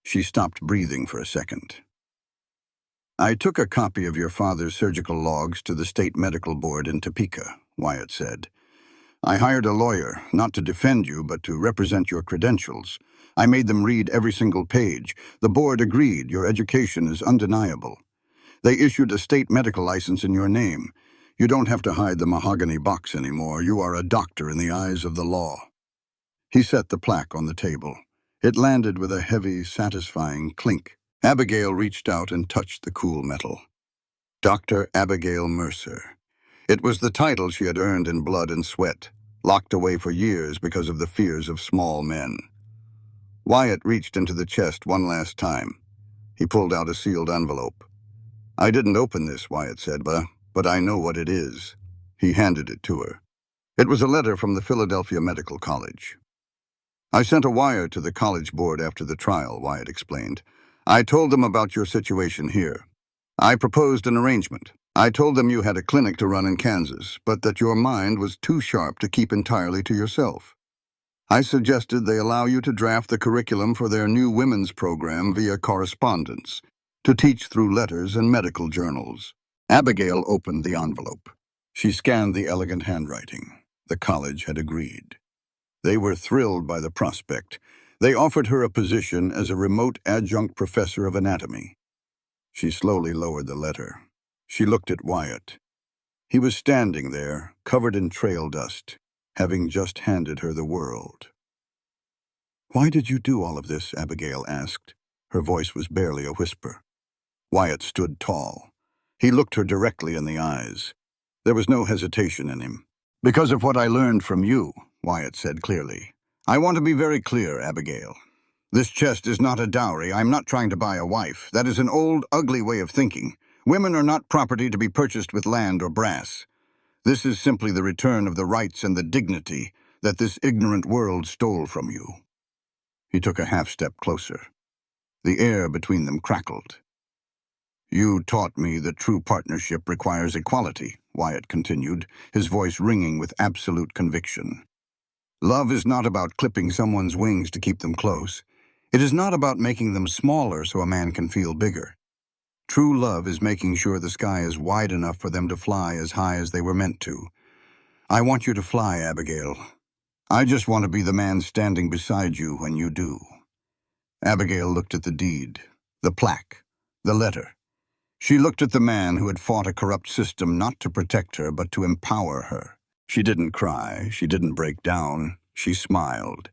She stopped breathing for a second. "I took a copy of your father's surgical logs to the state medical board in Topeka," Wyatt said. "I hired a lawyer, not to defend you, but to represent your credentials. I made them read every single page. The board agreed your education is undeniable. They issued a state medical license in your name. You don't have to hide the mahogany box anymore. You are a doctor in the eyes of the law." He set the plaque on the table. It landed with a heavy, satisfying clink. Abigail reached out and touched the cool metal. Dr. Abigail Mercer. It was the title she had earned in blood and sweat, locked away for years because of the fears of small men. Wyatt reached into the chest one last time. He pulled out a sealed envelope. "I didn't open this," Wyatt said, but I know what it is." He handed it to her. It was a letter from the Philadelphia Medical College. "I sent a wire to the college board after the trial," Wyatt explained. "I told them about your situation here. I proposed an arrangement. I told them you had a clinic to run in Kansas, but that your mind was too sharp to keep entirely to yourself. I suggested they allow you to draft the curriculum for their new women's program via correspondence, to teach through letters and medical journals." Abigail opened the envelope. She scanned the elegant handwriting. The college had agreed. They were thrilled by the prospect. They offered her a position as a remote adjunct professor of anatomy. She slowly lowered the letter. She looked at Wyatt. He was standing there, covered in trail dust, having just handed her the world. "Why did you do all of this?" Abigail asked. Her voice was barely a whisper. Wyatt stood tall. He looked her directly in the eyes. There was no hesitation in him. "Because of what I learned from you," Wyatt said clearly. "I want to be very clear, Abigail. This chest is not a dowry. I'm not trying to buy a wife. That is an old, ugly way of thinking. Women are not property to be purchased with land or brass. This is simply the return of the rights and the dignity that this ignorant world stole from you." He took a half-step closer. The air between them crackled. "You taught me that true partnership requires equality," Wyatt continued, his voice ringing with absolute conviction. "Love is not about clipping someone's wings to keep them close. It is not about making them smaller so a man can feel bigger. True love is making sure the sky is wide enough for them to fly as high as they were meant to. I want you to fly, Abigail. I just want to be the man standing beside you when you do." Abigail looked at the deed, the plaque, the letter. She looked at the man who had fought a corrupt system not to protect her but to empower her. She didn't cry, she didn't break down, she smiled.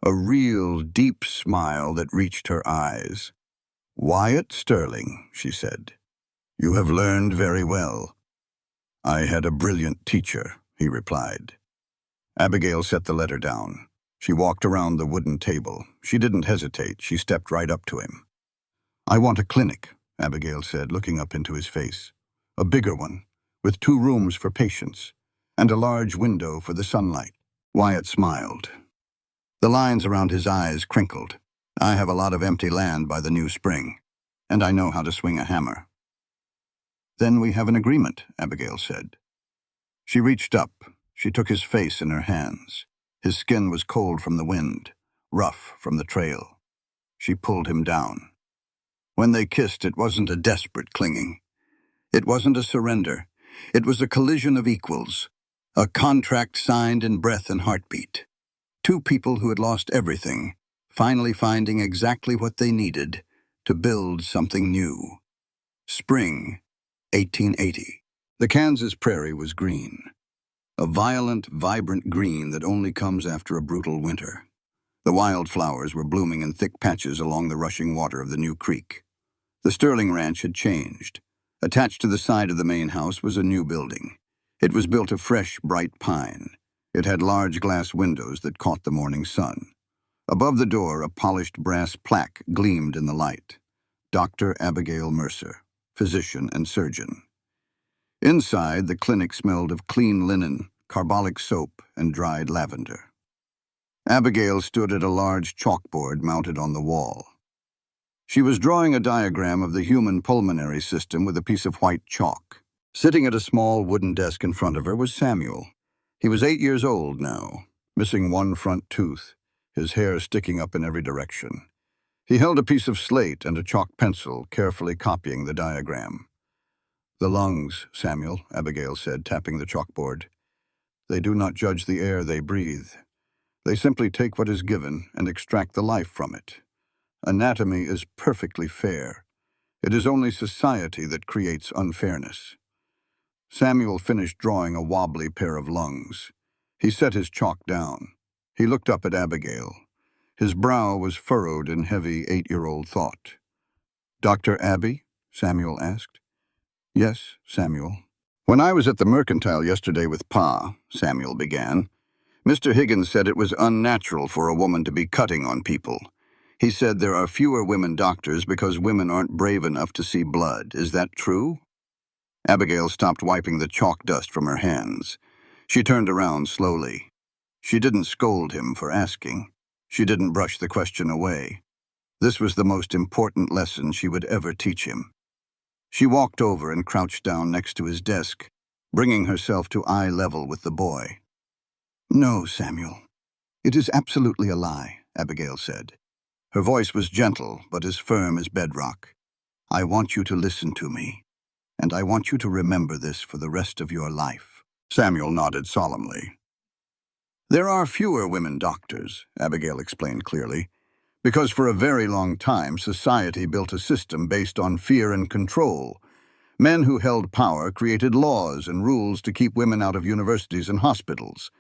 A real, deep smile that reached her eyes. "Wyatt Sterling," she said, "you have learned very well." "I had a brilliant teacher," he replied. Abigail set the letter down. She walked around the wooden table. She didn't hesitate. She stepped right up to him. "I want a clinic," Abigail said, looking up into his face. "A bigger one, with 2 rooms for patients, and a large window for the sunlight." Wyatt smiled. The lines around his eyes crinkled. "I have a lot of empty land by the new spring, and I know how to swing a hammer." "Then we have an agreement," Abigail said. She reached up. She took his face in her hands. His skin was cold from the wind, rough from the trail. She pulled him down. When they kissed, it wasn't a desperate clinging. It wasn't a surrender. It was a collision of equals, a contract signed in breath and heartbeat. 2 people who had lost everything, finally finding exactly what they needed to build something new. Spring, 1880. The Kansas prairie was green. A violent, vibrant green that only comes after a brutal winter. The wildflowers were blooming in thick patches along the rushing water of the new creek. The Sterling Ranch had changed. Attached to the side of the main house was a new building. It was built of fresh, bright pine. It had large glass windows that caught the morning sun. Above the door, a polished brass plaque gleamed in the light. Dr. Abigail Mercer, physician and surgeon. Inside, the clinic smelled of clean linen, carbolic soap, and dried lavender. Abigail stood at a large chalkboard mounted on the wall. She was drawing a diagram of the human pulmonary system with a piece of white chalk. Sitting at a small wooden desk in front of her was Samuel. He was 8 years old now, missing one front tooth, his hair sticking up in every direction. He held a piece of slate and a chalk pencil, carefully copying the diagram. "The lungs, Samuel," Abigail said, tapping the chalkboard. "They do not judge the air they breathe. They simply take what is given and extract the life from it. Anatomy is perfectly fair. It is only society that creates unfairness." Samuel finished drawing a wobbly pair of lungs. He set his chalk down. He looked up at Abigail. His brow was furrowed in heavy 8-year-old thought. "Dr. Abby?" Samuel asked. "Yes, Samuel." "When I was at the Mercantile yesterday with Pa," Samuel began, "Mr. Higgins said it was unnatural for a woman to be cutting on people. He said there are fewer women doctors because women aren't brave enough to see blood. Is that true?" Abigail stopped wiping the chalk dust from her hands. She turned around slowly. She didn't scold him for asking. She didn't brush the question away. This was the most important lesson she would ever teach him. She walked over and crouched down next to his desk, bringing herself to eye level with the boy. "No, Samuel. It is absolutely a lie," Abigail said. Her voice was gentle, but as firm as bedrock. "I want you to listen to me, and I want you to remember this for the rest of your life." Samuel nodded solemnly. "There are fewer women doctors," Abigail explained clearly, "because for a very long time society built a system based on fear and control. Men who held power created laws and rules to keep women out of universities and hospitals.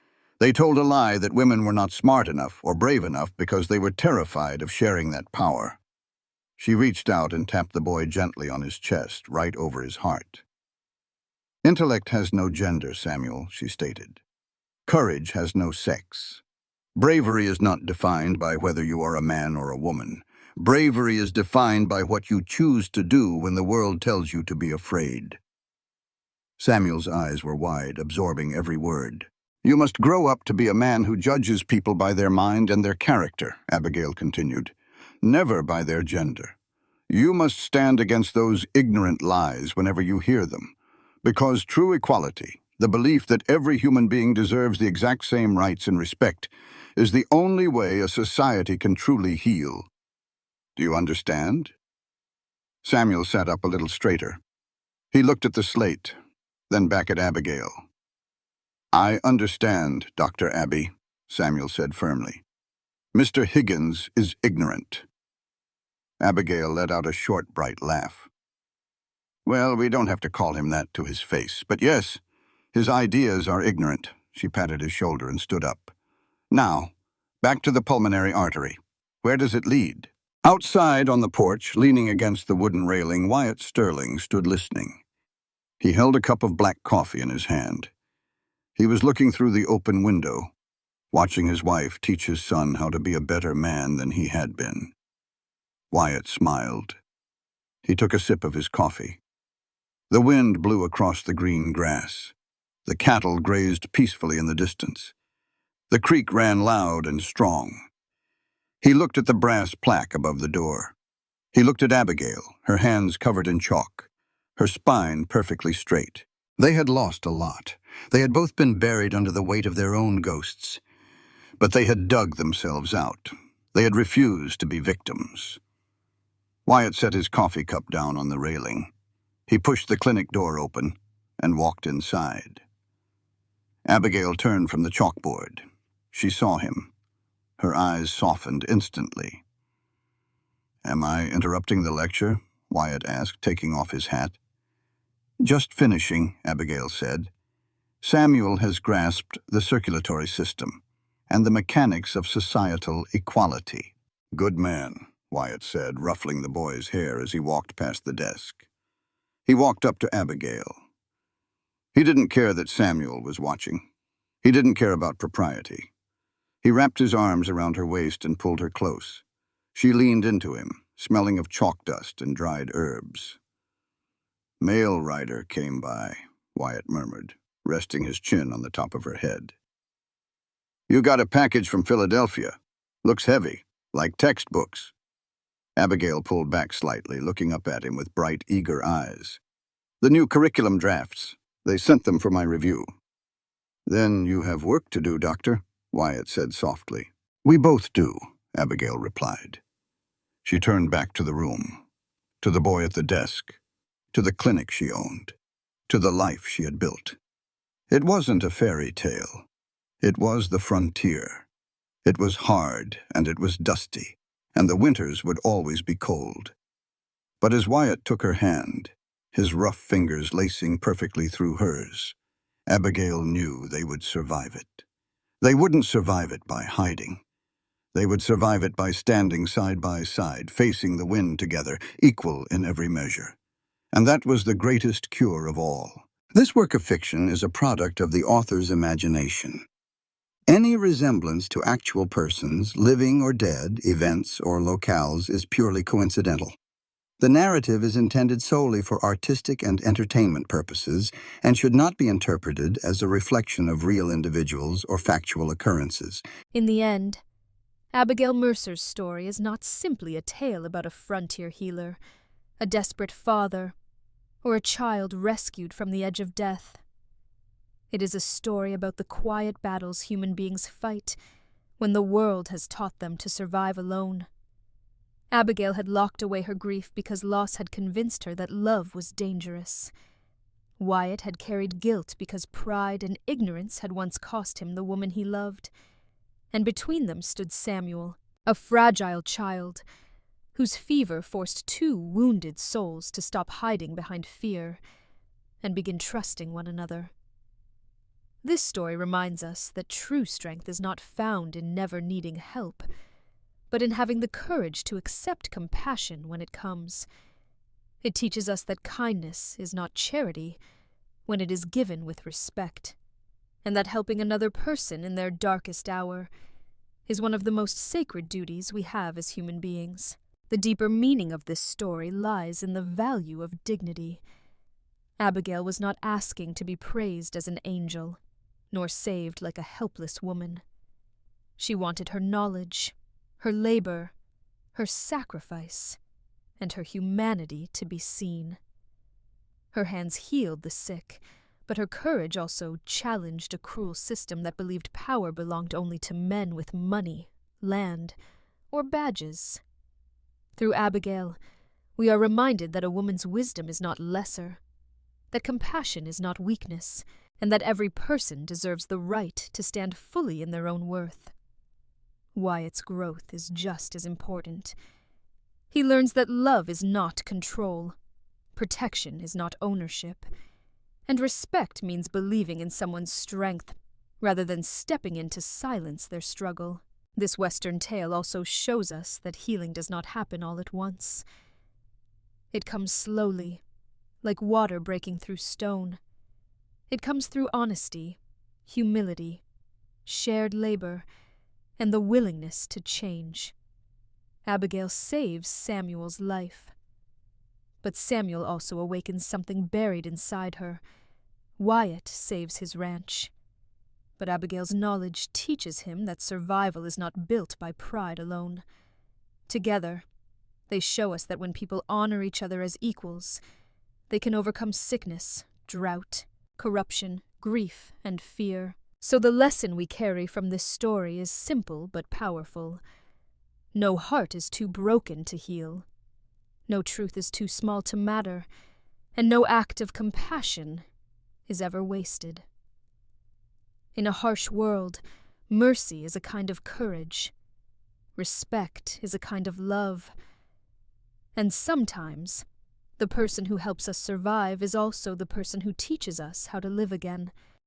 They told a lie that women were not smart enough or brave enough because they were terrified of sharing that power. She reached out and tapped the boy gently on his chest, right over his heart. Intellect has no gender, Samuel, she stated. Courage has no sex. Bravery is not defined by whether you are a man or a woman. Bravery is defined by what you choose to do when the world tells you to be afraid. Samuel's eyes were wide, absorbing every word. You must grow up to be a man who judges people by their mind and their character, Abigail continued, never by their gender. You must stand against those ignorant lies whenever you hear them, because true equality, the belief that every human being deserves the exact same rights and respect, is the only way a society can truly heal. Do you understand? Samuel sat up a little straighter. He looked at the slate, then back at Abigail. I understand, Dr. Abby, Samuel said firmly. Mr. Higgins is ignorant. Abigail let out a short, bright laugh. Well, we don't have to call him that to his face, but yes, his ideas are ignorant. She patted his shoulder and stood up. Now, back to the pulmonary artery. Where does it lead? Outside on the porch, leaning against the wooden railing, Wyatt Sterling stood listening. He held a cup of black coffee in his hand. He was looking through the open window, watching his wife teach his son how to be a better man than he had been. Wyatt smiled. He took a sip of his coffee. The wind blew across the green grass. The cattle grazed peacefully in the distance. The creek ran loud and strong. He looked at the brass plaque above the door. He looked at Abigail, her hands covered in chalk, her spine perfectly straight. They had lost a lot. They had both been buried under the weight of their own ghosts. But they had dug themselves out. They had refused to be victims. Wyatt set his coffee cup down on the railing. He pushed the clinic door open and walked inside. Abigail turned from the chalkboard. She saw him. Her eyes softened instantly. Am I interrupting the lecture? Wyatt asked, taking off his hat. Just finishing, Abigail said. Samuel has grasped the circulatory system and the mechanics of societal equality. Good man, Wyatt said, ruffling the boy's hair as he walked past the desk. He walked up to Abigail. He didn't care that Samuel was watching. He didn't care about propriety. He wrapped his arms around her waist and pulled her close. She leaned into him, smelling of chalk dust and dried herbs. Mail rider came by, Wyatt murmured, resting his chin on the top of her head. You got a package from Philadelphia. Looks heavy, like textbooks. Abigail pulled back slightly, looking up at him with bright, eager eyes. The new curriculum drafts. They sent them for my review. Then you have work to do, Doctor, Wyatt said softly. We both do, Abigail replied. She turned back to the room, to the boy at the desk, to the clinic she owned, to the life she had built. It wasn't a fairy tale. It was the frontier. It was hard and it was dusty, and the winters would always be cold. But as Wyatt took her hand, his rough fingers lacing perfectly through hers, Abigail knew they would survive it. They wouldn't survive it by hiding. They would survive it by standing side by side, facing the wind together, equal in every measure. And that was the greatest cure of all. This work of fiction is a product of the author's imagination. Any resemblance to actual persons, living or dead, events or locales, is purely coincidental. The narrative is intended solely for artistic and entertainment purposes and should not be interpreted as a reflection of real individuals or factual occurrences. In the end, Abigail Mercer's story is not simply a tale about a frontier healer, a desperate father, or a child rescued from the edge of death. It is a story about the quiet battles human beings fight when the world has taught them to survive alone. Abigail had locked away her grief because loss had convinced her that love was dangerous. Wyatt had carried guilt because pride and ignorance had once cost him the woman he loved. And between them stood Samuel, a fragile child, whose fever forced two wounded souls to stop hiding behind fear and begin trusting one another. This story reminds us that true strength is not found in never needing help, but in having the courage to accept compassion when it comes. It teaches us that kindness is not charity when it is given with respect, and that helping another person in their darkest hour is one of the most sacred duties we have as human beings. The deeper meaning of this story lies in the value of dignity. Abigail was not asking to be praised as an angel, nor saved like a helpless woman. She wanted her knowledge, her labor, her sacrifice, and her humanity to be seen. Her hands healed the sick, but her courage also challenged a cruel system that believed power belonged only to men with money, land, or badges. Through Abigail, we are reminded that a woman's wisdom is not lesser, that compassion is not weakness, and that every person deserves the right to stand fully in their own worth. Wyatt's growth is just as important. He learns that love is not control, protection is not ownership, and respect means believing in someone's strength rather than stepping in to silence their struggle. This Western tale also shows us that healing does not happen all at once. It comes slowly, like water breaking through stone. It comes through honesty, humility, shared labor, and the willingness to change. Abigail saves Samuel's life. But Samuel also awakens something buried inside her. Wyatt saves his ranch. But Abigail's knowledge teaches him that survival is not built by pride alone. Together, they show us that when people honor each other as equals, they can overcome sickness, drought, corruption, grief, and fear. So the lesson we carry from this story is simple but powerful. No heart is too broken to heal. No truth is too small to matter, and no act of compassion is ever wasted. In a harsh world, mercy is a kind of courage. Respect is a kind of love. And sometimes, the person who helps us survive is also the person who teaches us how to live again.